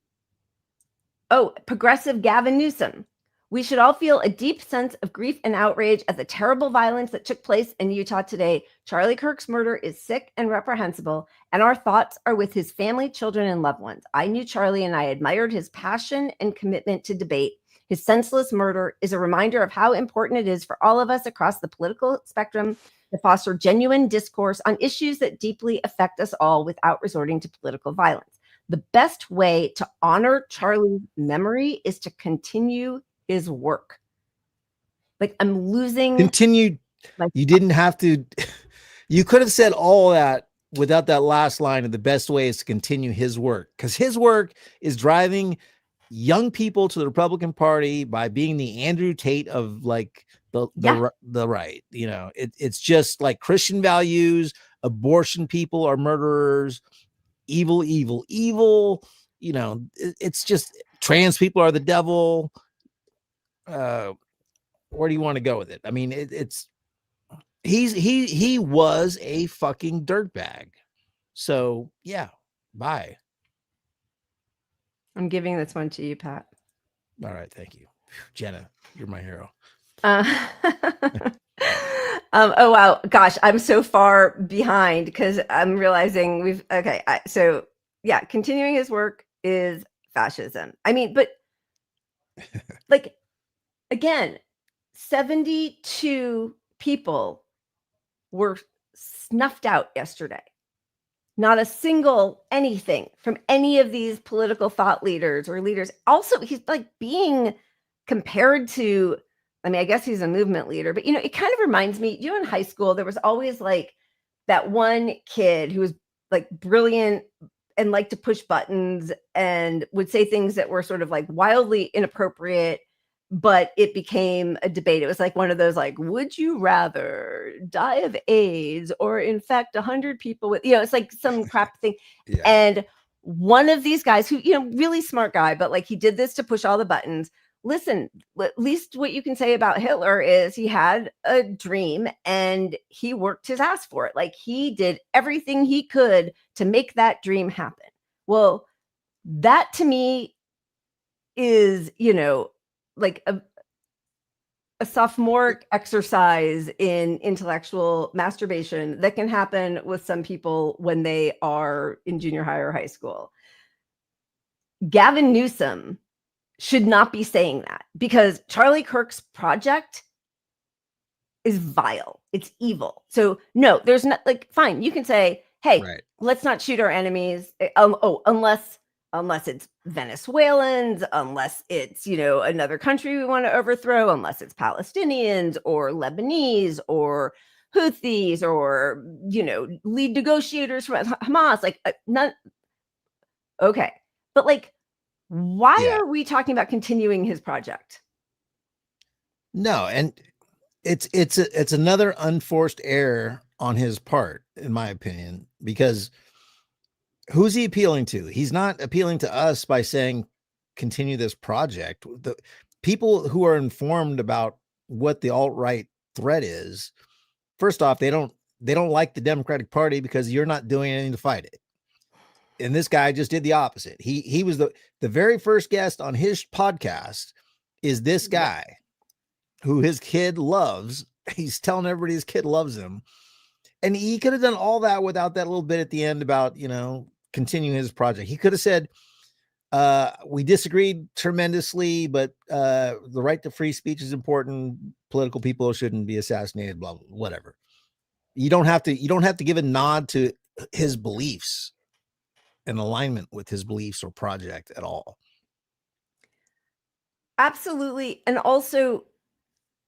Oh, progressive Gavin Newsom. We should all feel a deep sense of grief and outrage at the terrible violence that took place in Utah today. Charlie Kirk's murder is sick and reprehensible, and our thoughts are with his family, children, and loved ones. I knew Charlie, and I admired his passion and commitment to debate. His senseless murder is a reminder of how important it is for all of us across the political spectrum to foster genuine discourse on issues that deeply affect us all without resorting to political violence. The best way to honor Charlie's memory is to continue his work. I'm losing. Continued. You didn't have to. You could have said all that without that last line of the best way is to continue his work, because his work is driving young people to the Republican Party by being the Andrew Tate of the right. It's just like Christian values, abortion people are murderers, evil. It's just trans people are the devil. Where do you want to go with it? I mean, he was a fucking dirtbag. So yeah, bye. I'm giving this one to you, Pat. All right, thank you, Jenna. You're my hero. Oh wow, gosh, I'm so far behind because I'm realizing so continuing his work is fascism. I mean, but again, 72 people were snuffed out yesterday. Not a single anything from any of these political thought leaders or leaders. Also, he's being compared to, I mean, I guess he's a movement leader, but it kind of reminds me, in high school, there was always that one kid who was like brilliant and liked to push buttons and would say things that were sort of like wildly inappropriate, but it became a debate. It was like one of those like, would you rather die of AIDS or infect 100 people with, it's like some crap thing. Yeah. And one of these guys who, really smart guy, but like he did this to push all the buttons. Listen, at least what you can say about Hitler is he had a dream and he worked his ass for it. Like he did everything he could to make that dream happen. Well, that to me is, like a sophomoric exercise in intellectual masturbation that can happen with some people when they are in junior high or high school. Gavin Newsom should not be saying that because Charlie Kirk's project is vile. It's evil. So no, there's not like, fine. You can say, hey, let's not shoot our enemies. Unless it's Venezuelans, unless it's, another country we want to overthrow, unless it's Palestinians or Lebanese or Houthis or, lead negotiators from Hamas, like none. Okay. But like, why are we talking about continuing his project? No. And it's another unforced error on his part, in my opinion, because who's he appealing to? He's not appealing to us by saying continue this project. The people who are informed about what the alt-right threat is, first off, they don't like the Democratic Party because you're not doing anything to fight it. And this guy just did the opposite. He was the very first guest on his podcast is this guy who his kid loves. He's telling everybody his kid loves him. And he could have done all that without that little bit at the end about, continuing his project. He could have said, we disagreed tremendously, but the right to free speech is important. Political people shouldn't be assassinated, blah, blah, whatever. You don't have to give a nod to his beliefs and alignment with his beliefs or project at all. Absolutely. And also,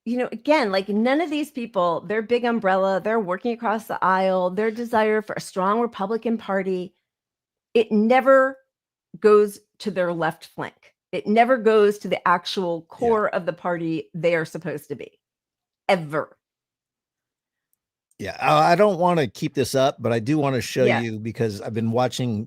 again, like none of these people, their big umbrella, they're working across the aisle, their desire for a strong Republican Party, it never goes to their left flank. It never goes to the actual core of the party they are supposed to be, ever. Yeah, I don't want to keep this up, but I do want to show you because I've been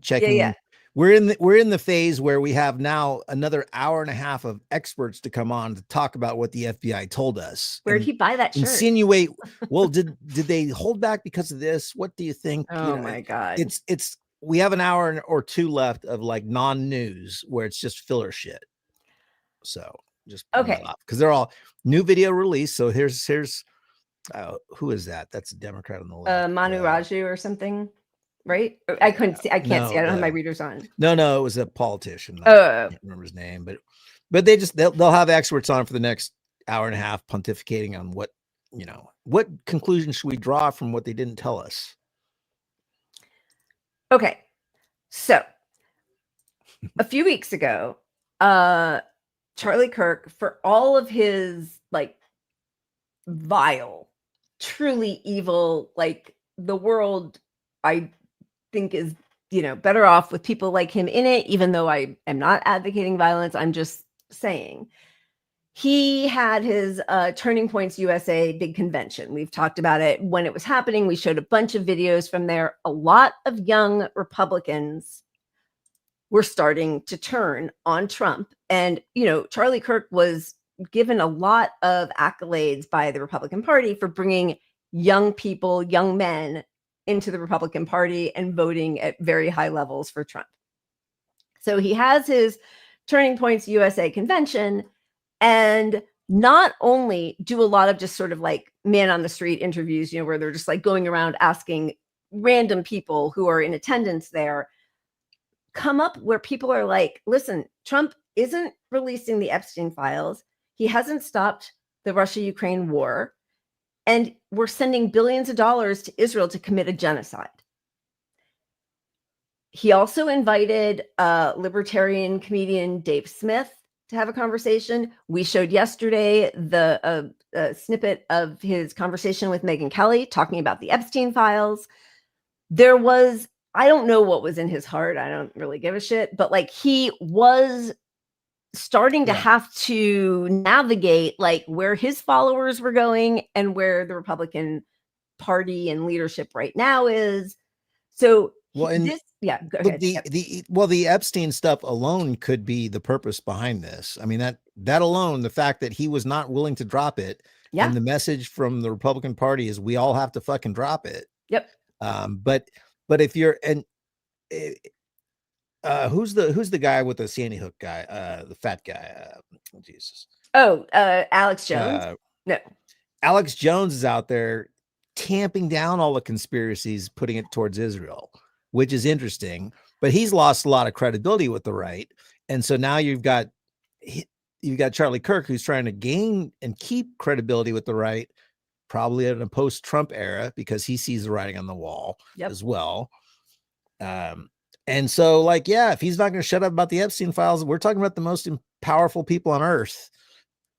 checking. Yeah. We're in the phase where we have now another hour and a half of experts to come on to talk about what the FBI told us. Where'd he buy that shirt? Insinuate, well, did they hold back because of this? What do you think? Oh my God. It's we have an hour or two left of like non-news where it's just filler shit. So just because they're all new video release. So here's who is that? That's a Democrat on the left. Manu Raju or something, right? I couldn't see. I can't see. I don't have my readers on. No, it was a politician. I can't remember his name, but they'll have experts on for the next hour and a half pontificating on what conclusion should we draw from what they didn't tell us. Okay, so a few weeks ago, Charlie Kirk, for all of his like vile, truly evil, like the world, I think is, better off with people like him in it, even though I am not advocating violence. I'm just saying he had his Turning Points USA big convention. We've talked about it when it was happening. We showed a bunch of videos from there. A lot of young Republicans were starting to turn on Trump. And, Charlie Kirk was given a lot of accolades by the Republican Party for bringing young people, young men into the Republican Party and voting at very high levels for Trump. So he has his Turning Points USA convention, and not only do a lot of just sort of like man on the street interviews, where they're just like going around asking random people who are in attendance there, come up where people are like, listen, Trump isn't releasing the Epstein files. He hasn't stopped the Russia-Ukraine war. And we're sending billions of dollars to Israel to commit a genocide. He also invited libertarian comedian Dave Smith to have a conversation. We showed yesterday the snippet of his conversation with Megyn Kelly talking about the Epstein files. There was, I don't know what was in his heart. I don't really give a shit, but like he was starting to have to navigate like where his followers were going and where the Republican Party and leadership right now is. So well, and this, yeah, go look, ahead. the Epstein stuff alone could be the purpose behind this. I mean, that alone, the fact that he was not willing to drop it, and the message from the Republican Party is we all have to fucking drop it. Yep. But if you're who's the guy with the Sandy Hook guy, the fat guy? Jesus. Oh, Alex Jones. No, Alex Jones is out there tamping down all the conspiracies, putting it towards Israel, which is interesting. But he's lost a lot of credibility with the right, and so now you've got Charlie Kirk, who's trying to gain and keep credibility with the right, probably in a post-Trump era, because he sees the writing on the wall as well. And so, like, yeah, if he's not going to shut up about the Epstein files, we're talking about the most powerful people on earth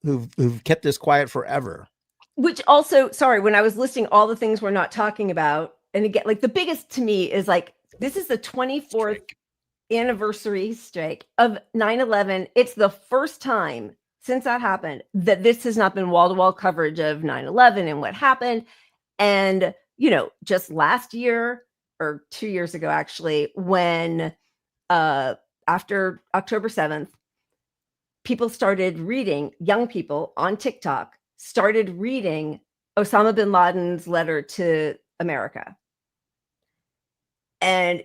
who've kept this quiet forever. Which also, sorry, when I was listing all the things we're not talking about, and again, like the biggest to me is like, this is the 24th anniversary strike of 9/11. It's the first time since that happened that this has not been wall-to-wall coverage of 9/11 and what happened. And, you know, just last year or 2 years ago, actually, when after October 7th, people started reading, young people on TikTok started reading Osama bin Laden's letter to America. And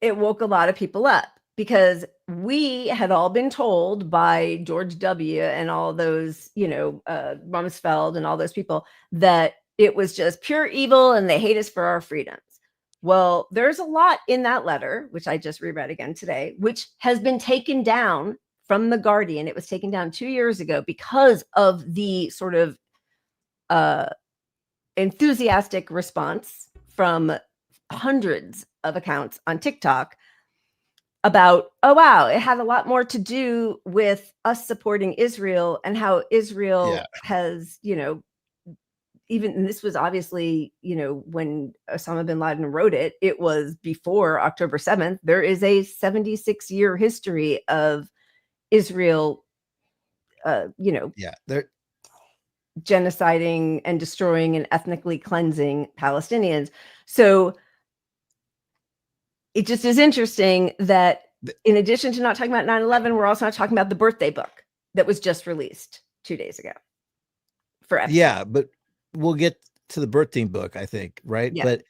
it woke a lot of people up because we had all been told by George W. and all those, you know, Rumsfeld and all those people that it was just pure evil and they hate us for our freedoms. Well, there's a lot in that letter, which I just reread again today, which has been taken down from The Guardian. It was taken down 2 years ago because of the sort of enthusiastic response from hundreds of accounts on TikTok about, oh, wow, it had a lot more to do with us supporting Israel and how Israel has, you know, even, and this was obviously, you know, when Osama bin Laden wrote it, it was before October 7th. There is a 76-year history of Israel, you know, they're genociding and destroying and ethnically cleansing Palestinians. So it just is interesting that in addition to not talking about 9/11, we're also not talking about the birthday book that was just released 2 days ago. For Epstein. Yeah, but we'll get to the birthday book, I think, right? Yeah. But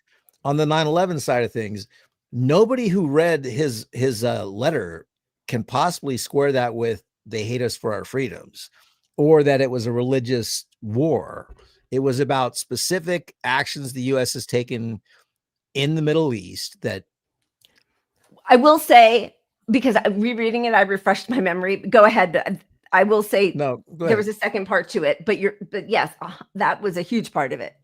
on the 9/11 side of things, nobody who read his letter can possibly square that with they hate us for our freedoms, or that it was a religious war. It was about specific actions the U.S. has taken in the Middle East that I will say, because rereading it, I refreshed my memory. Go ahead. I will say no, there was a second part to it, but yes, that was a huge part of it.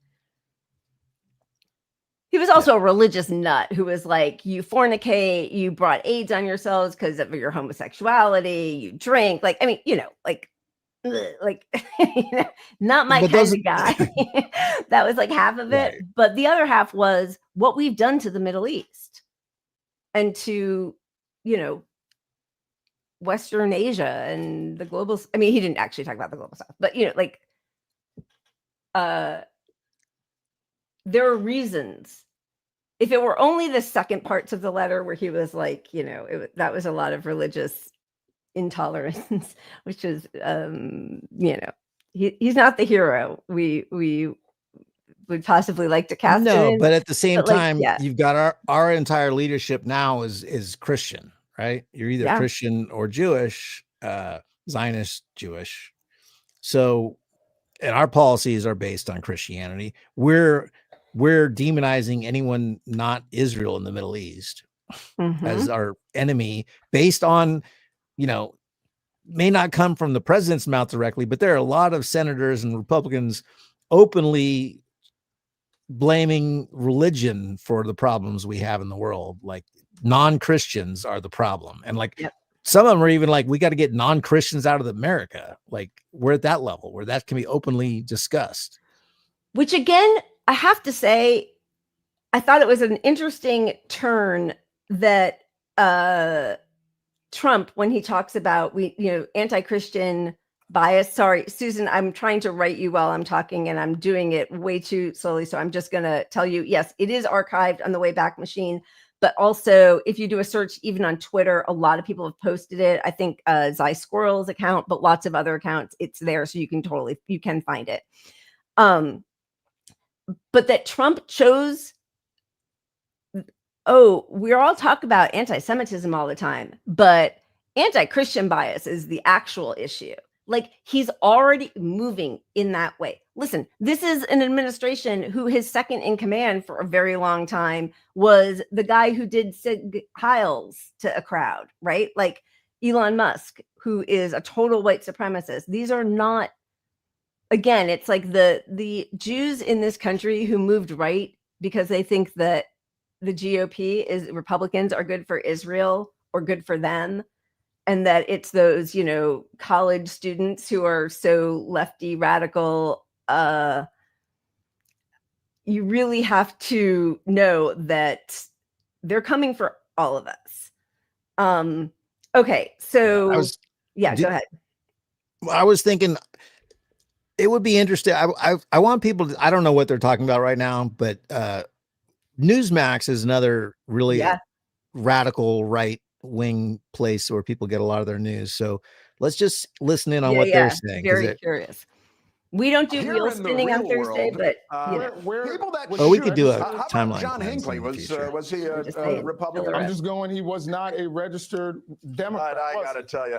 He was also a religious nut who was like, you fornicate, you brought AIDS on yourselves because of your homosexuality, you drink. Like, I mean, you know, like, you know, not my kind of guy. That was like half of it. Right. But the other half was what we've done to the Middle East and to, you know, Western Asia and the global. I mean, he didn't actually talk about the global South, but, you know, like, there are reasons. If it were only the second parts of the letter where he was like, you know, that was a lot of religious intolerance, which is, you know, he's not the hero we would possibly like to cast him in. But at the same time, like, you've got our entire leadership now is Christian, right? You're either Christian or Jewish, Zionist Jewish. So, and our policies are based on Christianity. We're demonizing anyone not Israel in the Middle East as our enemy based on, you know, may not come from the president's mouth directly, but there are a lot of senators and Republicans openly blaming religion for the problems we have in the world. Like non-Christians are the problem. And like some of them are even like, we got to get non-Christians out of America. Like we're at that level where that can be openly discussed. Which again, I have to say, I thought it was an interesting turn that Trump, when he talks about anti-Christian bias. Sorry, Susan, I'm trying to write you while I'm talking and I'm doing it way too slowly. So I'm just going to tell you, yes, it is archived on the Wayback Machine. But also, if you do a search, even on Twitter, a lot of people have posted it. I think Zy Squirrel's account, but lots of other accounts, it's there. So you can find it. But that Trump chose, we're all talking about anti-Semitism all the time, but anti-Christian bias is the actual issue. Like he's already moving in that way. Listen, this is an administration who his second in command for a very long time was the guy who did Sig Heils to a crowd, right? Like Elon Musk, who is a total white supremacist. These are not, again, it's like the Jews in this country who moved right because they think that the GOP Republicans are good for Israel or good for them. And that it's those, college students who are so lefty radical. You really have to know that they're coming for all of us. Okay, so go ahead. I was thinking it would be interesting. I want people to, I don't know what they're talking about right now, but Newsmax is another really radical right-wing place where people get a lot of their news. So let's just listen in on what they're saying. Very curious. We don't do wheel spinning on Thursday, but people that we could do a timeline. John Hinckley was he a Republican? I'm just going. He was not a registered Democrat. I got to tell you,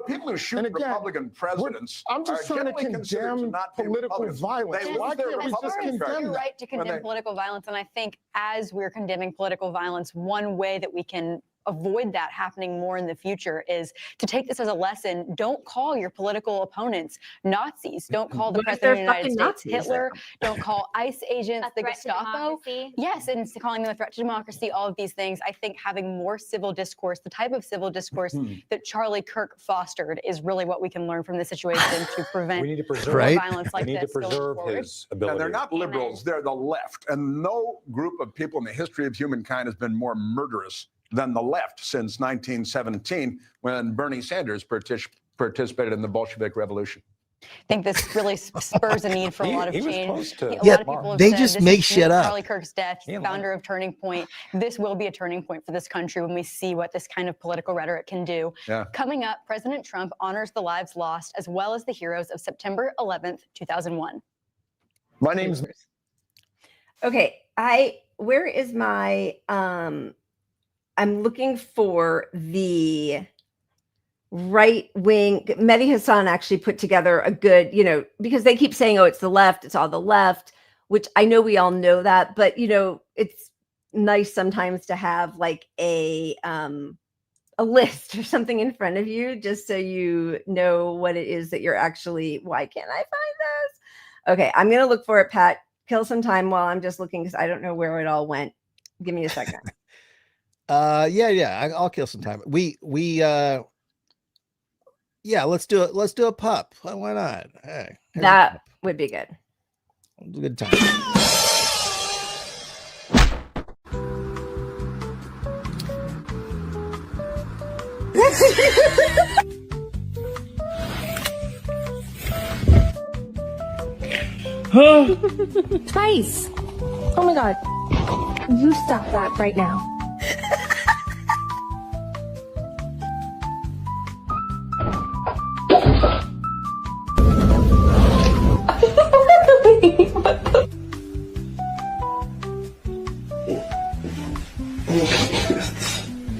people who shoot Republican presidents. I'm just trying to condemn political violence. Why can't we just condemn You're right to condemn political violence, and I think as we're condemning political violence, one way that we can avoid that happening more in the future is to take this as a lesson. Don't call your political opponents Nazis. Don't call the president of the United States Hitler. Don't call ICE agents the Gestapo. Yes, and calling them a threat to democracy, all of these things. I think having more civil discourse, the type of civil discourse that Charlie Kirk fostered is really what we can learn from this situation to prevent violence like this. We need to preserve his ability. And they're not liberals, they're the left. And no group of people in the history of humankind has been more murderous than the left since 1917, when Bernie Sanders participated in the Bolshevik Revolution. I think this really spurs a need for a lot of change. A lot of people have they said just this make is shit up. Charlie Kirk's death, founder of Turning Point. This will be a turning point for this country when we see what this kind of political rhetoric can do. Coming up, President Trump honors the lives lost as well as the heroes of September 11th, 2001. My name's... Okay, where is my... I'm looking for the right wing. Mehdi Hassan actually put together a good, because they keep saying, it's the left, it's all the left, which I know we all know that, but it's nice sometimes to have like a list or something in front of you, just so you know what it is that you're actually, why can't I find this? Okay, I'm going to look for it, Pat. Kill some time while I'm just looking because I don't know where it all went. Give me a second. I'll kill some time. Let's do it. Let's do a pup. Why not? Hey, that would be good. Good time. Twice. Oh my God. You stop that right now.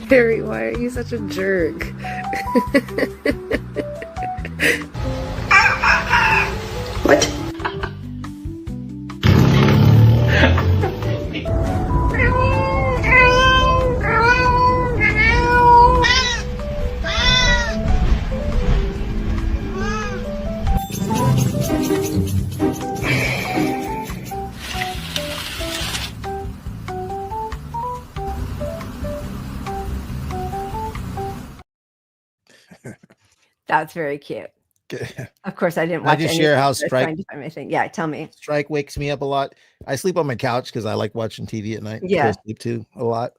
Harry, why are you such a jerk? That's very cute. Of course, I didn't watch. I just share how I was Strike. trying to find my thing. Yeah, tell me. Strike wakes me up a lot. I sleep on my couch because I like watching TV at night. Yeah. I sleep too a lot.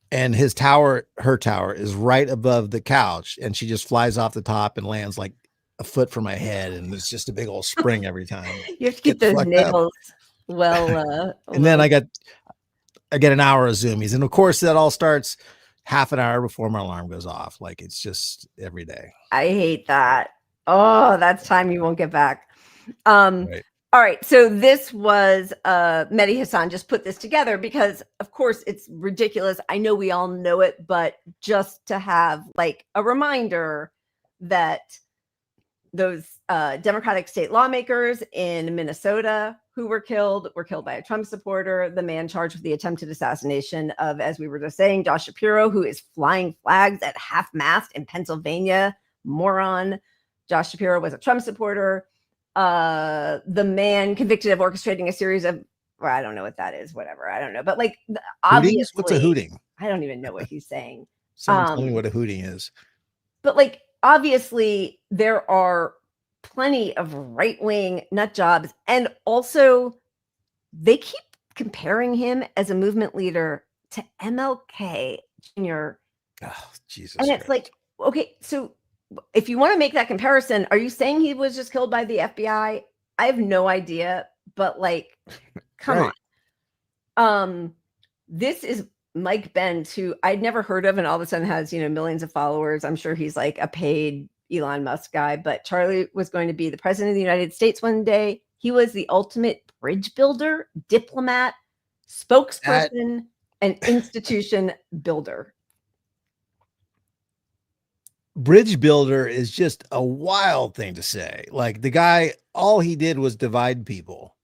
And her tower is right above the couch, and she just flies off the top and lands like a foot from my head, and it's just a big old spring every time. You have to keep those nails well. And then I get an hour of Zoomies, and of course that all starts half an hour before my alarm goes off. Like it's just every day. I hate that. Oh, that's time you won't get back. Right. All right. So this was Mehdi Hassan just put this together because, of course, it's ridiculous. I know we all know it, but just to have like a reminder that those Democratic state lawmakers in Minnesota who were killed by a Trump supporter, the man charged with the attempted assassination of, as we were just saying, Josh Shapiro, who is flying flags at half-mast in Pennsylvania. Moron. Josh Shapiro was a Trump supporter. The man convicted of orchestrating a series of, or I don't know what that is, whatever. I don't know. But like, obviously, what's a hooting? I don't even know what he's saying. Someone tell me what a hooting is. But like, obviously, there are plenty of right-wing nut jobs. And also, they keep comparing him as a movement leader to MLK Jr. Oh, Jesus. And it's like, okay, so if you want to make that comparison, are you saying he was just killed by the FBI? I have no idea, but like, come on. This is Mike Benz, who I'd never heard of and all of a sudden has, millions of followers. I'm sure he's like a paid Elon Musk guy, but Charlie was going to be the president of the United States one day. He was the ultimate bridge builder, diplomat, spokesperson, and institution builder. Bridge builder is just a wild thing to say. Like the guy, all he did was divide people.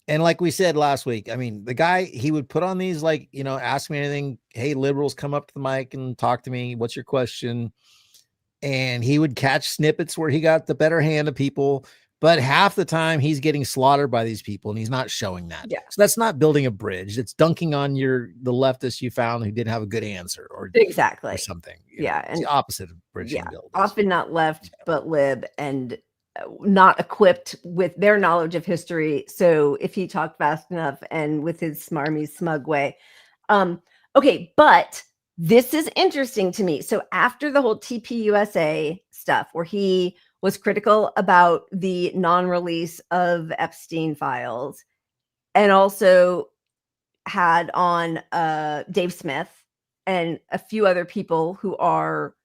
And like we said last week, I mean, the guy, he would put on these, like, ask me anything. Hey, liberals, come up to the mic and talk to me. What's your question? And he would catch snippets where he got the better hand of people. But half the time he's getting slaughtered by these people and he's not showing that. Yeah. So that's not building a bridge. It's dunking on the leftist you found who didn't have a good answer or exactly or something. Yeah. It's the opposite of bridging build. Often not left, but lib and not equipped with their knowledge of history. So if he talked fast enough and with his smarmy, smug way. Okay. But this is interesting to me. So after the whole TPUSA stuff where he was critical about the non-release of Epstein files and also had on Dave Smith and a few other people who are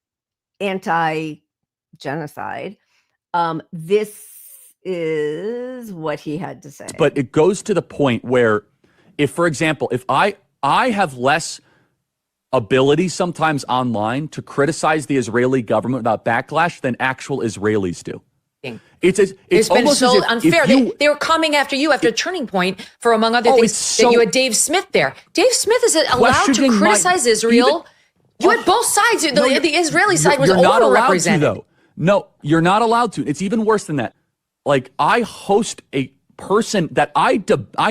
anti-genocide. This is what he had to say. But it goes to the point where if, for example, if I have less ability sometimes online to criticize the Israeli government without backlash than actual Israelis do. It's been almost so as if unfair. They were coming after you after Turning Point for, among other things, that you had Dave Smith there. Dave Smith is allowed to criticize Israel. You had both sides. The Israeli side was overrepresented. Though. No, you're not allowed to. It's even worse than that. Like, I host a person that I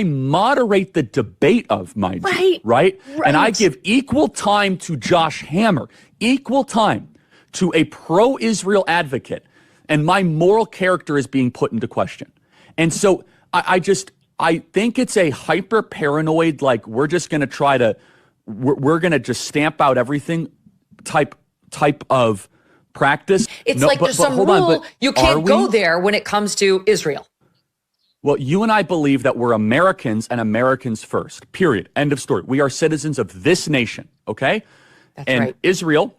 moderate the debate of, mind you, right? And I give equal time to Josh Hammer, equal time to a pro-Israel advocate, and my moral character is being put into question. And so I think it's a hyper paranoid, like we're just going to try to, we're going to just stamp out everything type of practice. It's there's some rule you can't go there when it comes to Israel. Well, you and I believe that we're Americans and Americans first, period. End of story. We are citizens of this nation, okay? That's and right. Israel,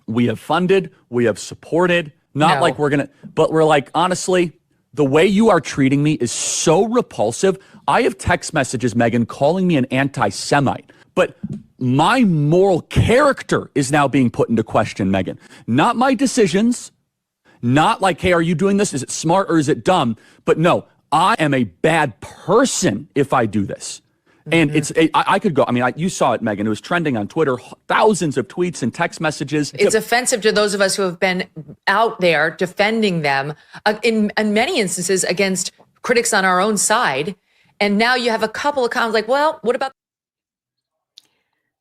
we have funded, we have supported, like we're going to, but we're like, honestly, the way you are treating me is so repulsive. I have text messages, Megan, calling me an anti-Semite, but my moral character is now being put into question, Megan. Not my decisions, not like, hey, are you doing this? Is it smart or is it dumb? But no, I am a bad person if I do this. And I could go, you saw it, Megan. It was trending on Twitter, thousands of tweets and text messages. It's offensive to those of us who have been out there defending them in many instances against critics on our own side. And now you have a couple of comments like, well, what about?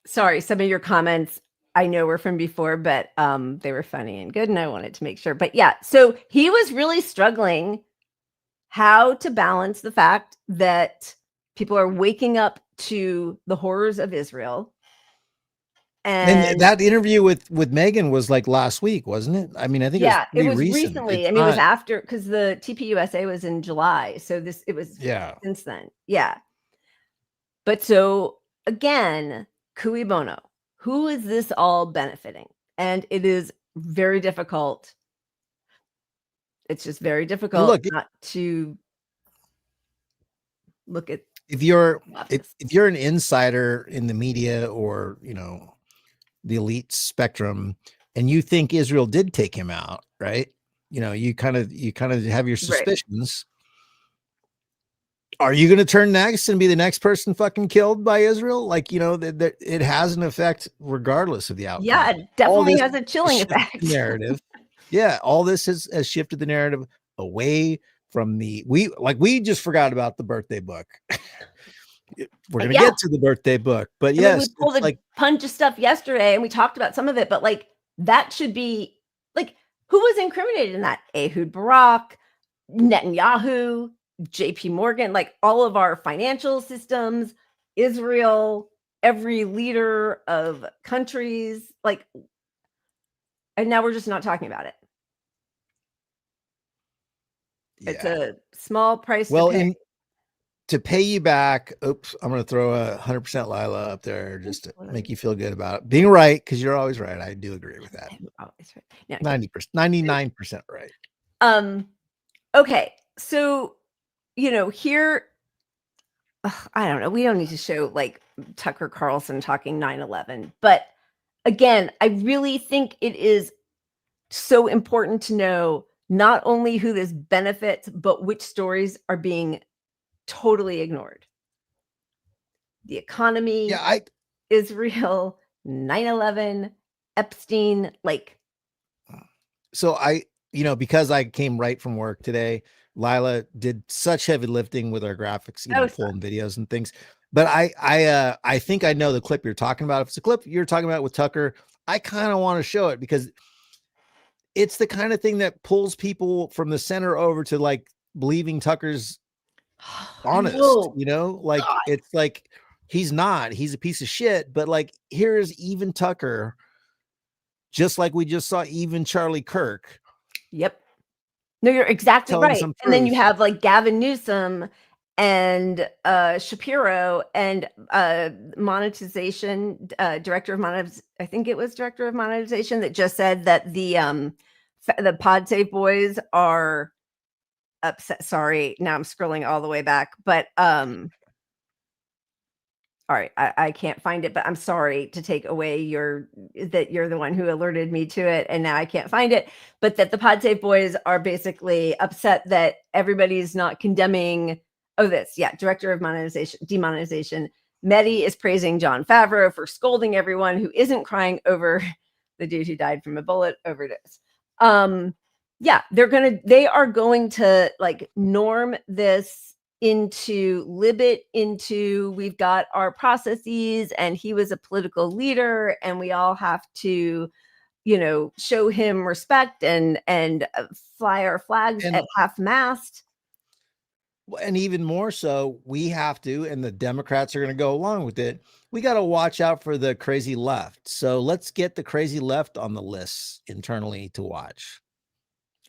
Sorry, some of your comments I know were from before, but they were funny and good, and I wanted to make sure. But yeah, so he was really struggling how to balance the fact that people are waking up to the horrors of Israel. And that interview with Megan was like last week, wasn't it? I mean, I think it was recent. recently. I mean, it was after, because the TPUSA was in July, so it was since then. Yeah. But so again, cui bono, who is this all benefiting? And it is very difficult. It's just very difficult not to look at. If you're an insider in the media or, the elite spectrum, and you think Israel did take him out, right? You kind of have your suspicions. Right. Are you going to turn next and be the next person fucking killed by Israel? Like, it has an effect regardless of the outcome. Yeah, it definitely has a chilling effect. Narrative. Yeah, all this has shifted the narrative away from we just forgot about the birthday book. We're gonna get to the birthday book, but yes, we pulled a bunch of stuff yesterday, and we talked about some of it. But that should be who was incriminated in that? Ehud Barak, Netanyahu, J.P. Morgan, all of our financial systems, Israel, every leader of countries, and now we're just not talking about it. Yeah. It's a small price to pay. To pay you back, oops, I'm going to throw 100% Lila up there just to make you feel good about it. Being right, because you're always right. I do agree with that. I'm always right. 90%, 99% right. Okay, so, here, I don't know. We don't need to show Tucker Carlson talking 9/11. But again, I really think it is so important to know not only who this benefits, but which stories are being totally ignored. The economy, Israel, 9/11, Epstein, So because I came right from work today, Lila did such heavy lifting with our graphics, pulling videos and things. But I think I know the clip you're talking about. If it's a clip you're talking about with Tucker, I kind of want to show it because it's the kind of thing that pulls people from the center over to believing Tucker's honest, it's he's not, he's a piece of shit, but here's even Tucker, just like we just saw even Charlie Kirk. Yep. No, you're exactly right. And then you have Gavin Newsom and Shapiro and monetization, director of monetization, I think it was director of monetization, that just said that the Pod Safe boys are upset. Sorry, now I'm scrolling all the way back, but all right, I can't find it, but I'm sorry to take away that you're the one who alerted me to it, and now I can't find it. But that the Pod Safe boys are basically upset that everybody's not condemning. Director of demonetization. Mehdi is praising Jon Favreau for scolding everyone who isn't crying over the dude who died from a bullet overdose. They are going to norm this lib it into, we've got our processes and he was a political leader and we all have to, show him respect and fly our flags at half mast. And even more so, we have to, and the Democrats are going to go along with it. We got to watch out for the crazy left. So let's get the crazy left on the list internally to watch.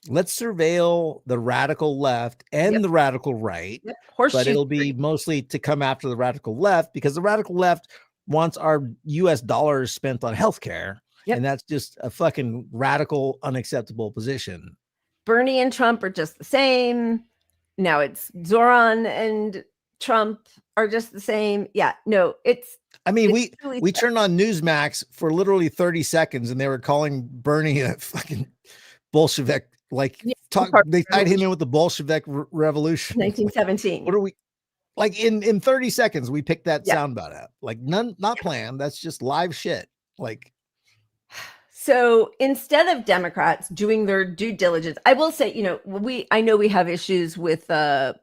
Let's surveil the radical left and the radical right, but it'll be mostly to come after the radical left because the radical left wants our US dollars spent on healthcare. And that's just a fucking radical, unacceptable position. Bernie and Trump are just the same. Now it's Zoran and Trump are just the same. Yeah, no, we turned on Newsmax for literally 30 seconds and they were calling Bernie a fucking Bolshevik. They tied him in with the Bolshevik revolution. 1917. What are we in 30 seconds? We picked that soundbite out. Not planned. That's just live shit. So instead of Democrats doing their due diligence, I will say, I know we have issues with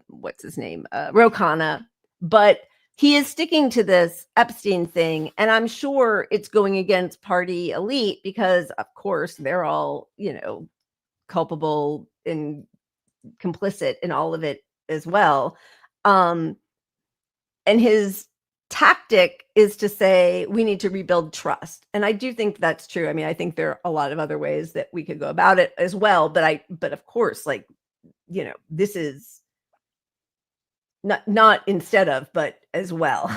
what's his name, Ro Khanna, but he is sticking to this Epstein thing, and I'm sure it's going against party elite because, of course, they're all, culpable and complicit in all of it as well. And his tactic is to say we need to rebuild trust, and I do think that's true. I mean, I think there are a lot of other ways that we could go about it as well, but of course, this is not instead of, but as well.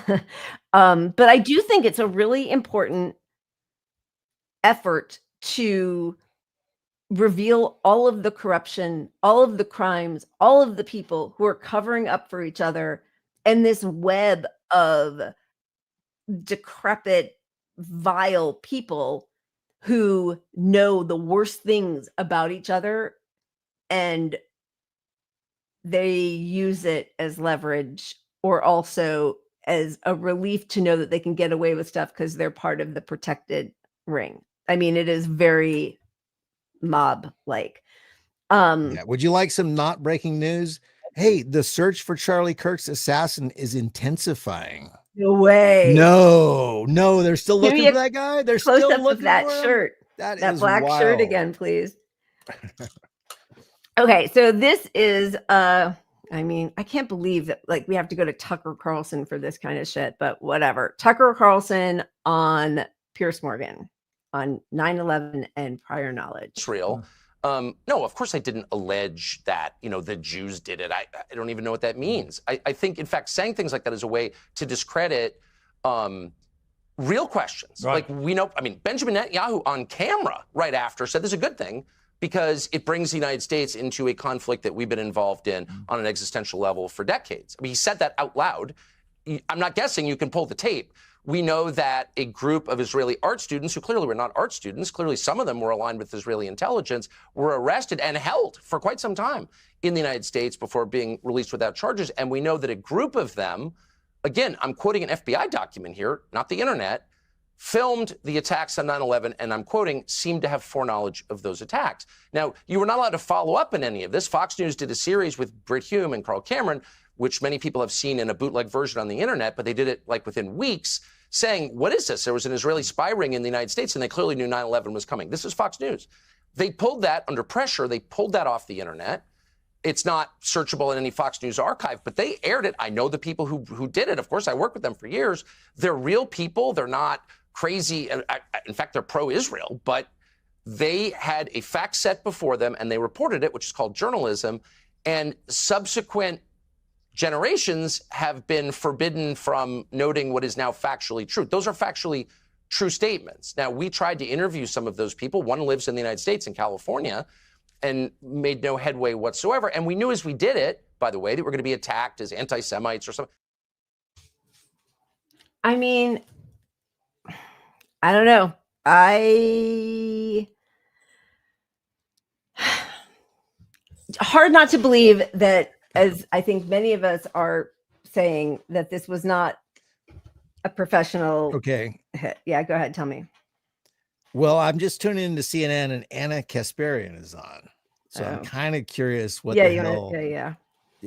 But I do think it's a really important effort to reveal all of the corruption, all of the crimes, all of the people who are covering up for each other, and this web of decrepit, vile people who know the worst things about each other, and they use it as leverage or also as a relief to know that they can get away with stuff because they're part of the protected ring. I mean, it is very mob-like. Yeah. Would you like some not breaking news? Hey, the search for Charlie Kirk's assassin is intensifying. No way. No, they're still looking for that guy. They're still looking of that for him? shirt. That black is shirt wild. again, please. Okay, so this is I mean, I can't believe that we have to go to Tucker Carlson for this kind of shit, but whatever. Tucker Carlson on Pierce Morgan on 9/11 and prior knowledge. Israel. No, of course I didn't allege that, the Jews did it. I don't even know what that means. I think, in fact, saying things like that is a way to discredit real questions. Right. Like, we know, Benjamin Netanyahu on camera right after said this is a good thing because it brings the United States into a conflict that we've been involved in on an existential level for decades. He said that out loud. I'm not guessing, you can pull the tape. We know that a group of Israeli art students, who clearly were not art students, clearly some of them were aligned with Israeli intelligence, were arrested and held for quite some time in the United States before being released without charges. And we know that a group of them, again, I'm quoting an FBI document here, not the internet, filmed the attacks on 9/11, and I'm quoting, seemed to have foreknowledge of those attacks. Now, you were not allowed to follow up in any of this. Fox News did a series with Britt Hume and Carl Cameron, which many people have seen in a bootleg version on the internet, but they did it within weeks, saying, what is this? There was an Israeli spy ring in the United States, and they clearly knew 9/11 was coming. This is Fox News. They pulled that under pressure. They pulled that off the internet. It's not searchable in any Fox News archive, but they aired it. I know the people who did it. Of course, I worked with them for years. They're real people. They're not crazy. In fact, they're pro-Israel, but they had a fact set before them, and they reported it, which is called journalism, and subsequent generations have been forbidden from noting what is now factually true. Those are factually true statements. Now, we tried to interview some of those people. One lives in the United States, in California, and made no headway whatsoever. And we knew as we did it, by the way, that we're going to be attacked as anti-Semites or something. I mean, I don't know. Hard not to believe that, as I think many of us are saying, that this was not a professional Okay. hit. Yeah, go ahead. Tell me. Well, I'm just tuning into CNN and Anna Kasparian is on. So I'm kind of curious what the hell. Yeah.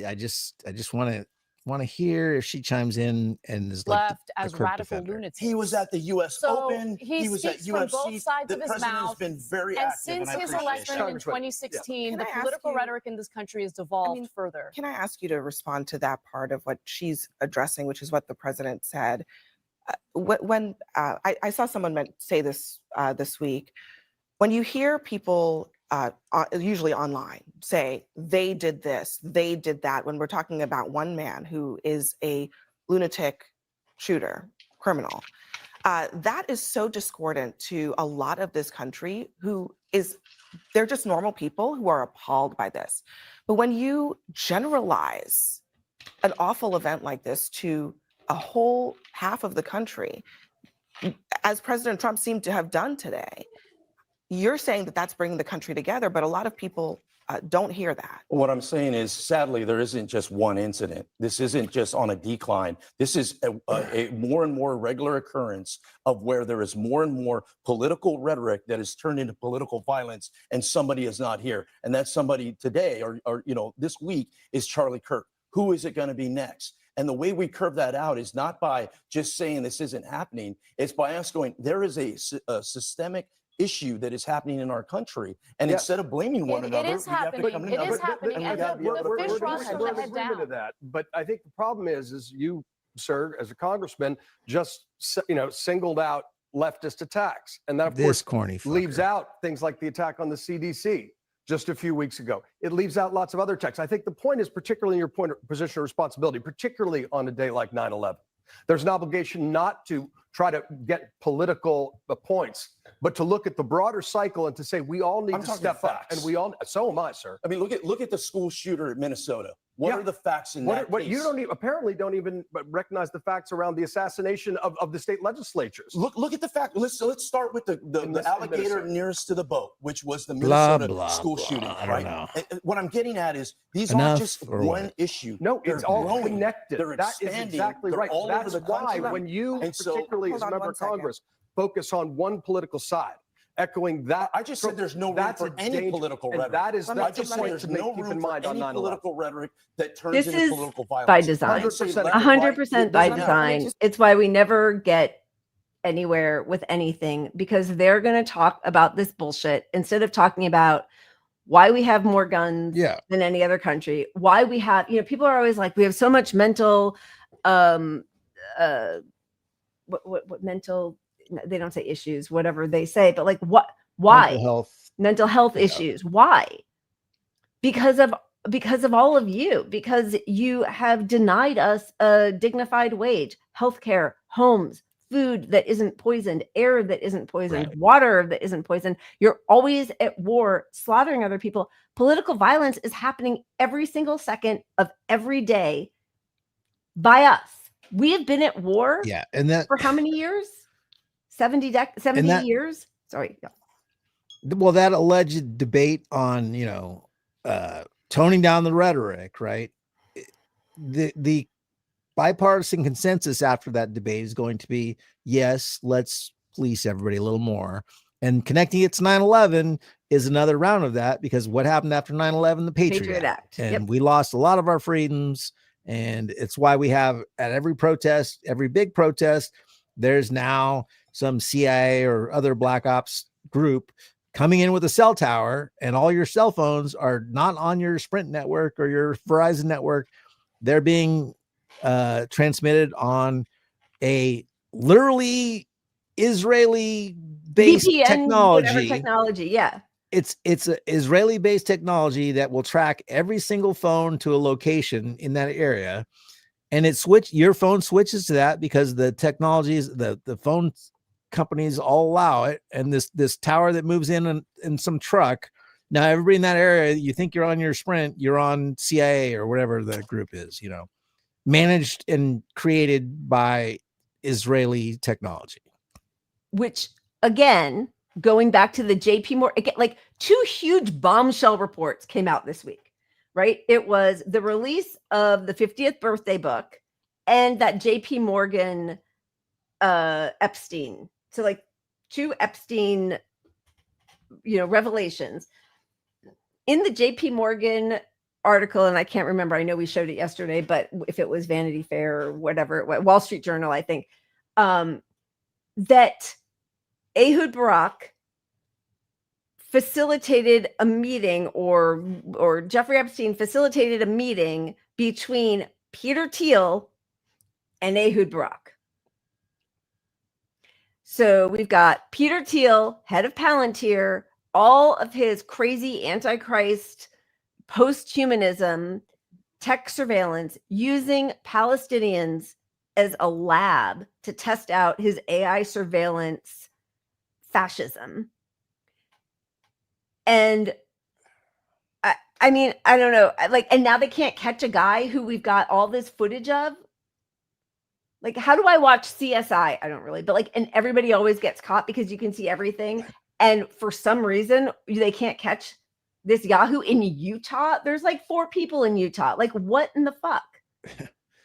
I just want to hear if she chimes in and is left like as radical defender. lunatics. He was at the U.S. So Open. he was at speaks from UFC. both sides the of his president mouth. has been very And active. since I his appreciate election it. in 2016, Can the I ask political you- rhetoric in this country has devolved further. Can I ask you to respond to that part of what she's addressing, which is what the president said? When I saw someone say this this week, when you hear people usually online say they did this, they did that, when we're talking about one man who is a lunatic shooter, criminal, that is so discordant to a lot of this country they're just normal people who are appalled by this. But when you generalize an awful event like this to a whole half of the country, as President Trump seemed to have done today, you're saying that that's bringing the country together, but a lot of people don't hear that. What I'm saying is, sadly, there isn't just one incident. This isn't just on a decline. This is a more and more regular occurrence of where there is more and more political rhetoric that is turned into political violence, and somebody is not here. And that somebody today or this week is Charlie Kirk. Who is it going to be next? And the way we curve that out is not by just saying this isn't happening. It's by us going, there is a systemic issue that is happening in our country. And instead of blaming one another, It is happening. It is happening. And the fish wants to head down. To that. But I think the problem is you, sir, as a congressman, just singled out leftist attacks, and that of This course corny fucker. leaves out things like the attack on the CDC just a few weeks ago. It leaves out lots of other attacks. I think the point is, particularly in your position of responsibility, particularly on a day like 9/11, there's an obligation not to try to get political points, but to look at the broader cycle and to say we all need to step up. And we all, so am I, sir. I mean, look at the school shooter in Minnesota. What are the facts in that case? You don't even recognize the facts around the assassination of the state legislatures. Look at the fact. Let's start with the alligator nearest to the boat, which was the Minnesota school shooting. I right? don't know. And what I'm getting at is these Enough aren't just or one what? issue. No, They're it's all growing. connected. They're That is expanding. exactly They're right. all That's over the why country. when you, And so- particularly as a Hold on member one of second. Congress, focus on one political side, echoing that. I just said there's no room that's for a any danger, political and rhetoric. that is I just said point there's to no keep room in for mind on any 9/11. political rhetoric that turns This into is political violence. by design. 100% by design. It's why we never get anywhere with anything, because they're going to talk about this bullshit instead of talking about why we have more guns than any other country, why we have, people are always like, we have so much mental, what mental, they don't say issues, whatever they say, but like why mental health issues? Why? Because of all of you, because you have denied us a dignified wage, healthcare, homes, food that isn't poisoned, air that isn't poisoned, water that isn't poisoned. You're always at war, slaughtering other people. Political violence is happening every single second of every day by us. We have been at war and that for how many years? 70 years? Sorry. Well, that alleged debate on, toning down the rhetoric, right? The bipartisan consensus after that debate is going to be, yes, let's police everybody a little more. And connecting it to 9/11 is another round of that, because what happened after 9/11? The Patriot Act. And we lost a lot of our freedoms. And it's why we have at every protest, every big protest, there's now some CIA or other black ops group coming in with a cell tower, and all your cell phones are not on your Sprint network or your Verizon network. They're being transmitted on a literally Israeli based technology. Yeah. It's an Israeli based technology that will track every single phone to a location in that area. And your phone switches to that because the technologies, the phone companies all allow it. And this tower that moves in some truck. Now, everybody in that area, you think you're on your Sprint, you're on CIA or whatever the group is, managed and created by Israeli technology. Which, again, going back to the JP Morgan, like 2 huge bombshell reports came out this week, right? It was the release of the 50th birthday book and that JP Morgan Epstein. So like 2 Epstein, revelations. In the JP Morgan article, and I can't remember, I know we showed it yesterday, but if it was Vanity Fair or whatever, Wall Street Journal, I think, that Ehud Barak facilitated a meeting, or Jeffrey Epstein facilitated a meeting between Peter Thiel and Ehud Barak. So we've got Peter Thiel, head of Palantir, all of his crazy antichrist, post-humanism, tech surveillance, using Palestinians as a lab to test out his AI surveillance fascism. And I mean, I don't know, and now they can't catch a guy who we've got all this footage of. Like, how do I watch CSI? I don't really, but and everybody always gets caught because you can see everything. And for some reason, they can't catch this Yahoo in Utah. There's 4 people in Utah. What in the fuck?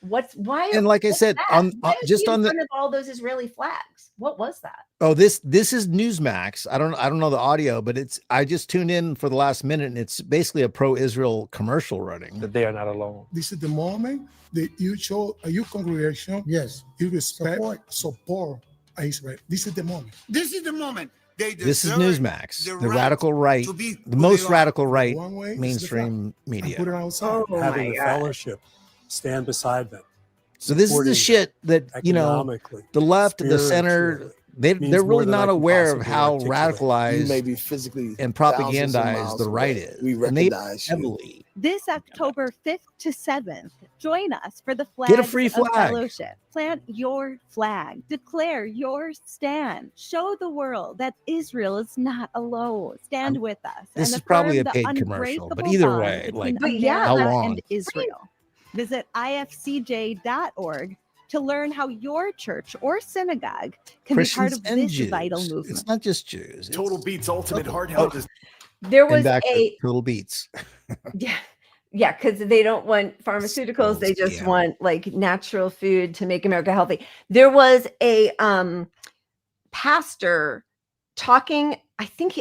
why? And like I said, on on just on the front of all those Israeli flags. What was that? Oh, this is Newsmax. I don't know the audio, but I just tuned in for the last minute, and it's basically a pro-Israel commercial running. That they are not alone. This is the moment that you show a youth congregation. Yes, you respect, support Israel. This is the moment. This is the moment. This is Newsmax, the radical right, the most radical right mainstream media. Having the fellowship stand beside them. So this is the shit that, you know, the left and the center, they're really not aware of how radicalized maybe physically and propagandized the right is. We recognize heavily. This October 5th to 7th, join us for the flag Get a free flag. fellowship. Plant your flag. Declare your stand. Show the world that Israel is not alone. Stand with us. This and is probably a affirm paid the commercial, but unbreakable either bond way, like, between how America long? and Israel. Visit ifcj.org to learn how your church or synagogue can be part Christians of and this Jews. vital movement. It's not just Jews. Total Beats Ultimate Hard Oh. Health. There And was back to a Total Beats. yeah, because they don't want pharmaceuticals. They just want like natural food to make America healthy. There was a pastor talking. I think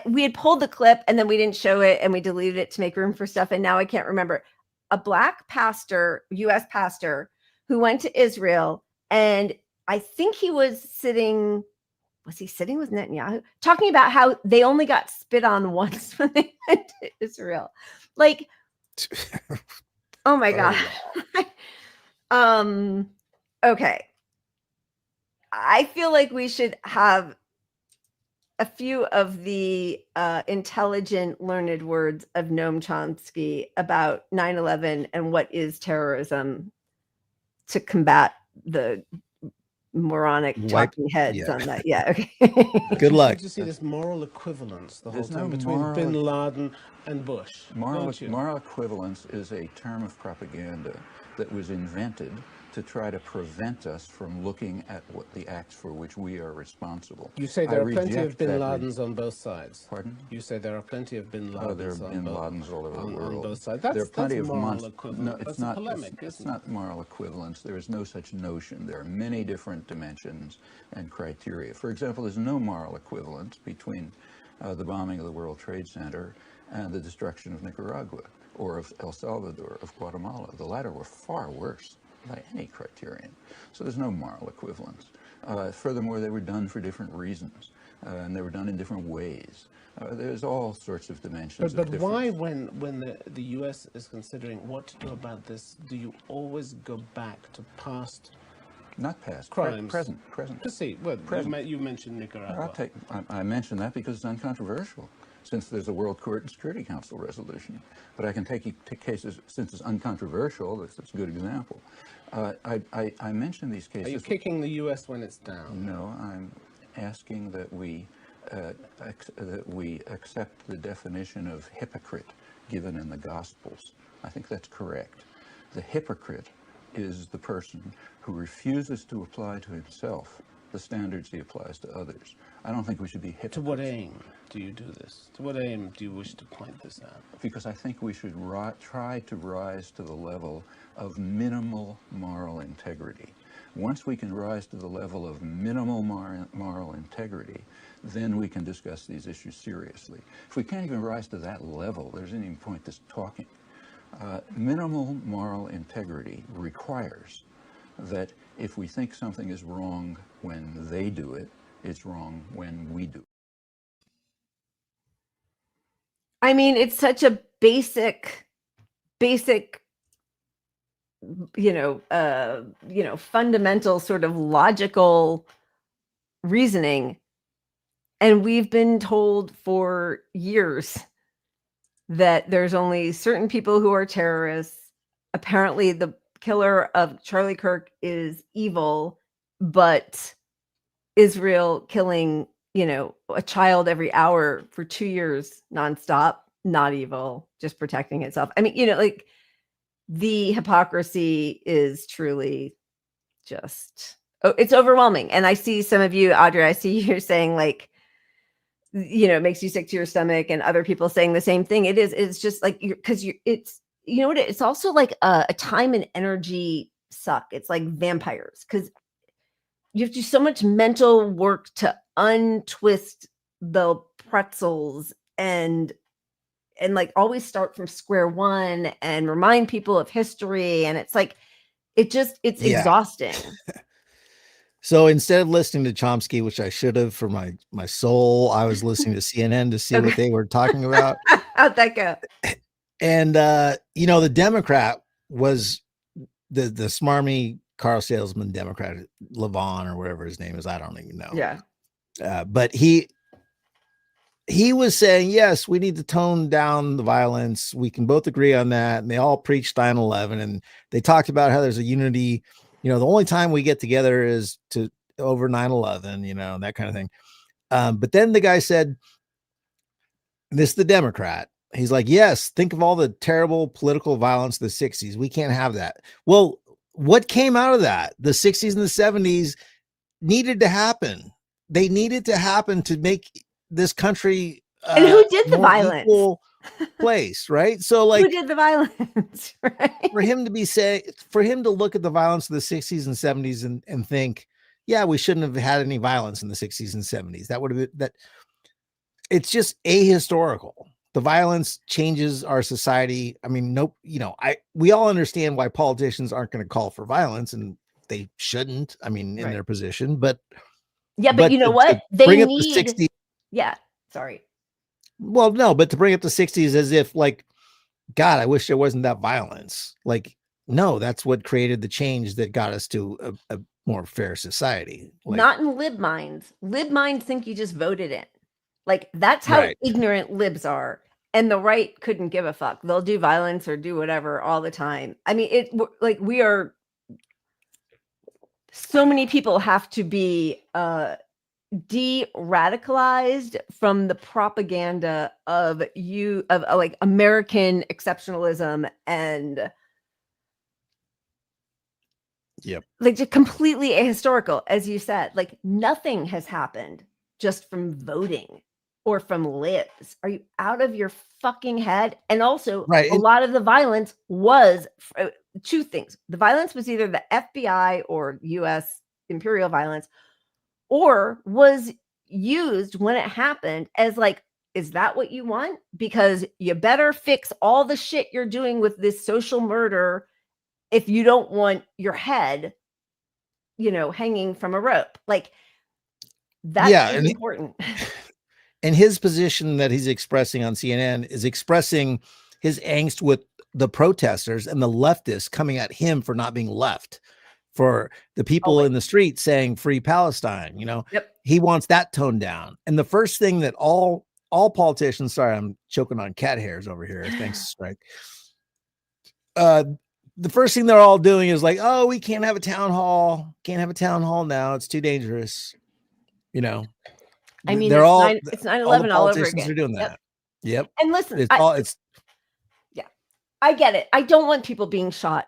we had pulled the clip and then we didn't show it and we deleted it to make room for stuff. And now I can't remember. A Black pastor, U.S. pastor, who went to Israel, and I think he was sitting. Was he sitting with Netanyahu, talking about how they only got spit on once when they went to Israel? Like, oh my God. Okay. I feel like we should have a few of the intelligent, learned words of Noam Chomsky about 9/11 and what is terrorism to combat the moronic talking heads on that. Yeah. Okay. Good luck. You see this moral equivalence the whole There's time no between moral- bin Laden and Bush. don't you? Moral equivalence is a term of propaganda that was invented to try to prevent us from looking at what the acts for which we are responsible. You say I there are plenty of reject bin that Ladens on both sides. Pardon? You say there are plenty of bin Ladens Oh, there are bin Ladens all over the on world. both sides. There are That's plenty of moral equivalence. No, That's it's not. polemic, It's isn't it? not moral equivalence. There is no such notion. There are many different dimensions and criteria. For example, there's no moral equivalence between the bombing of the World Trade Center and the destruction of Nicaragua or of El Salvador, of Guatemala. The latter were far worse by any criterion. So there's no moral equivalence. Furthermore, they were done for different reasons, and they were done in different ways. There's all sorts of dimensions. But of why, difference. when the U.S. is considering what to do about this, do you always go back to past? Not past, crimes. present. To see, well, Present. you mentioned Nicaragua. I mentioned that because it's uncontroversial, since there's a World Court and Security Council resolution. But I can take cases, since it's uncontroversial, that's a good example. I mentioned these cases. Are you kicking the U.S. when it's down? No, I'm asking that we accept the definition of hypocrite given in the Gospels. I think that's correct. The hypocrite is the person who refuses to apply to himself the standards he applies to others. I don't think we should be hypocrites. To what aim do you do this? To what aim do you wish to point this out? Because I think we should try to rise to the level of minimal moral integrity. Once we can rise to the level of minimal moral integrity, then we can discuss these issues seriously. If we can't even rise to that level, there's any point to talking. Minimal moral integrity requires that if we think something is wrong when they do it, it's wrong when we do it. I mean, it's such a basic, fundamental sort of logical reasoning. And we've been told for years that there's only certain people who are terrorists. Apparently, the killer of Charlie Kirk is evil, but Israel killing, a child every hour for 2 years nonstop, not evil, just protecting itself. I mean, like the hypocrisy is truly just, it's overwhelming. And I see some of you, Audrey, I see you're saying like, it makes you sick to your stomach, and other people saying the same thing. It's just like, it's also like a time and energy suck. It's like vampires, because you have to do so much mental work to untwist the pretzels and like always start from square one and remind people of history. And it's like, it's exhausting. So instead of listening to Chomsky, which I should have for my soul, I was listening to CNN to see what they were talking about. How'd that go? And the Democrat was the smarmy car salesman Democrat, Levon or whatever his name is. I don't even know. Yeah. But he was saying, yes, we need to tone down the violence. We can both agree on that. And they all preached 9/11, and they talked about how there's a unity. The only time we get together is over 9/11, that kind of thing. But then the guy said, this, the Democrat, he's like, yes, think of all the terrible political violence of the 60s. We can't have that. Well, what came out of that? The 60s and the 70s needed to happen. They needed to happen to make this country and who did the violence place, right? So like, who did the violence? Right? for him to look at the violence of the 60s and 70s and think, yeah, we shouldn't have had any violence in the 60s and 70s. That would have been that. It's just ahistorical. The violence changes our society. I mean, we all understand why politicians aren't going to call for violence, and they shouldn't. I mean, in their position, but you know what? They bring up need the 60s. Yeah. Sorry. Well, no, but to bring up the 60s as if like, God, I wish there wasn't that violence. Like, no, that's what created the change that got us to a more fair society. Like, not in lib minds. Lib minds think you just voted in. Like, that's how ignorant libs are. And the right couldn't give a fuck. They'll do violence or do whatever all the time. I mean, so many people have to be de-radicalized from the propaganda of like American exceptionalism and like just completely ahistorical, as you said. Like, nothing has happened just from voting or from libs. Are you out of your fucking head? And also, a lot of the violence was two things. The violence was either the FBI or US imperial violence, or was used when it happened as like, is that what you want? Because you better fix all the shit you're doing with this social murder if you don't want your head, hanging from a rope. Like, that's important. And his position that he's expressing on CNN is expressing his angst with the protesters and the leftists coming at him for not being left, for the people in the street saying free Palestine. He wants that toned down. And the first thing that all politicians, sorry, I'm choking on cat hairs over here. Thanks, Strike. The first thing they're all doing is like, oh, we can't have a town hall. Can't have a town hall now. It's too dangerous. I mean, they're it's 9/11 all over again. Are doing that. Yep. And listen, yeah, I get it. I don't want people being shot.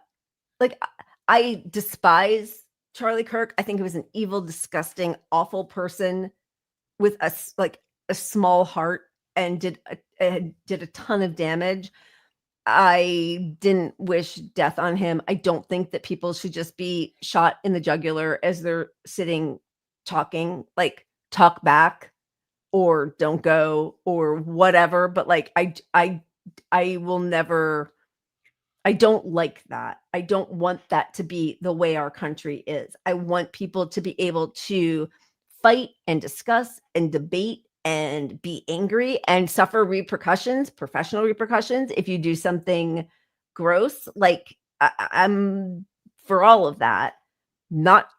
Like, I despise Charlie Kirk. I think he was an evil, disgusting, awful person with a small heart and did a ton of damage. I didn't wish death on him. I don't think that people should just be shot in the jugular as they're sitting talking. Like, talk back or don't go or whatever. But like, I will never, I don't like that. I don't want that to be the way our country is. I want people to be able to fight and discuss and debate and be angry and suffer repercussions, professional repercussions, if you do something gross. Like, I'm for all of that.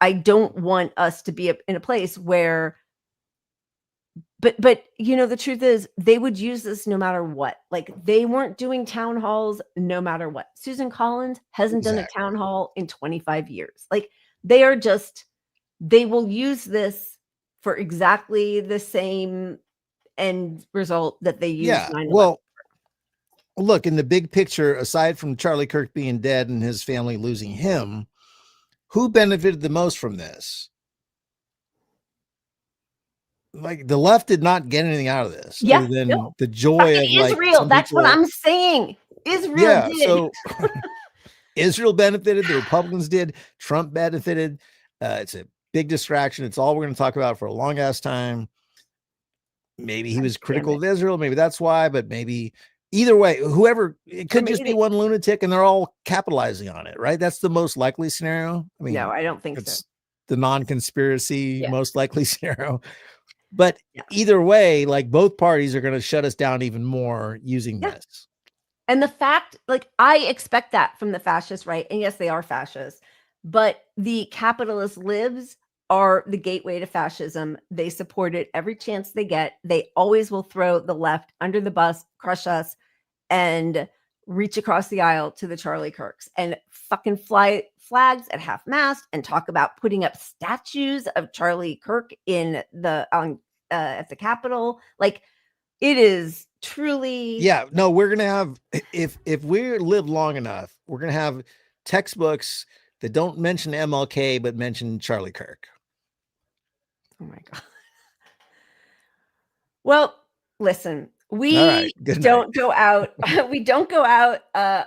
I don't want us to be in a place where, but the truth is they would use this no matter what. Like, they weren't doing town halls no matter what. Susan Collins hasn't done a town hall in 25 years. Like, they will use this for exactly the same end result that they used. Yeah. Well, look, in the big picture, aside from Charlie Kirk being dead and his family losing him, who benefited the most from this? Like, the left did not get anything out of this, other than the joy of Israel. That's what I'm saying. Israel did. So Israel benefited, the Republicans did, Trump benefited. It's a big distraction. It's all we're going to talk about for a long ass time. Maybe he was critical of Israel. Maybe that's why, but maybe either way, whoever, it could just be one lunatic and they're all capitalizing on it, right? That's the most likely scenario. I mean, no, I don't think it's so. the non-conspiracy most likely scenario. But either way, like both parties are going to shut us down even more using this. And the fact, like, I expect that from the fascist right. And yes, they are fascists, but the capitalist libs are the gateway to fascism. They support it every chance they get. They always will throw the left under the bus, crush us, and reach across the aisle to the Charlie Kirks and fucking fly flags at half mast and talk about putting up statues of Charlie Kirk in the at the Capitol. Like, it is truly no, we're gonna have, if we live long enough, we're gonna have textbooks that don't mention MLK but mention Charlie Kirk. Oh my God. Well, listen, we don't go out. We don't go out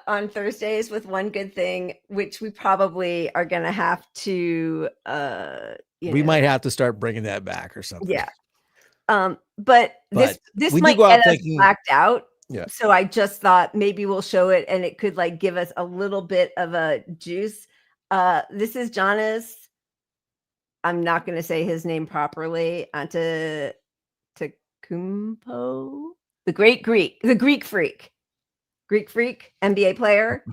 on Thursdays with one good thing, which we probably are going to have to, we might have to start bringing that back or something. Yeah. But this might get us blacked out. Yeah. So I just thought maybe we'll show it and it could like give us a little bit of a juice. This is Jonas. I'm not going to say his name properly. Antetokounmpo, the Greek freak, NBA player,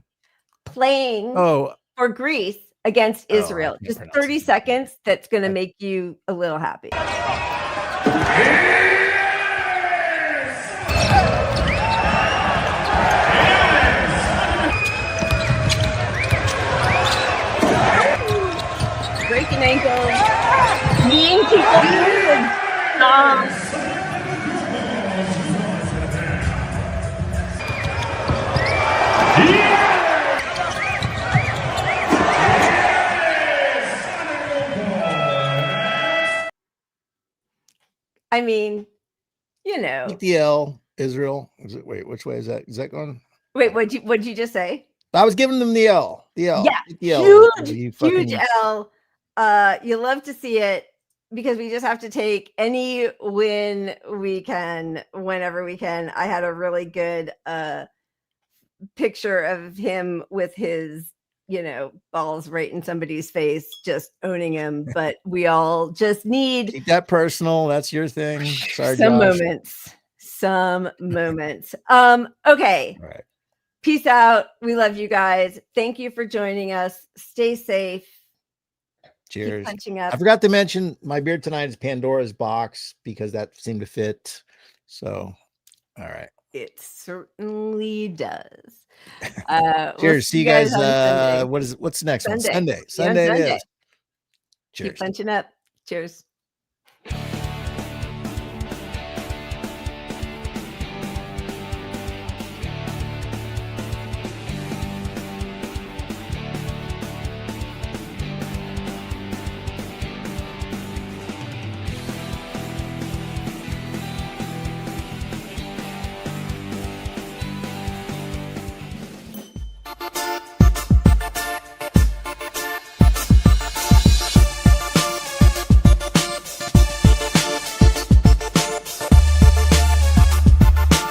playing for Greece against Israel. Just 30 seconds. That's going to make you a little happy. Breaking ankles, kneeing people. I mean, you know. The L, Israel. Is it, wait, which way is that? Is that going? Wait, what'd you just say? I was giving them the L. The L. Yeah, the L. huge L. You love to see it because we just have to take any win we can whenever we can. I had a really good picture of him with his, balls right in somebody's face, just owning him. But we all just need keep that personal. That's your thing. Sorry, some Josh. Some moments. Okay. All right. Peace out. We love you guys. Thank you for joining us. Stay safe. Cheers. Keep punching up. I forgot to mention my beer tonight is Pandora's Box because that seemed to fit. So, all right. It certainly does. Cheers. See you guys. What's next one? Sunday. Sunday. It is. Cheers. Keep punching up. Cheers.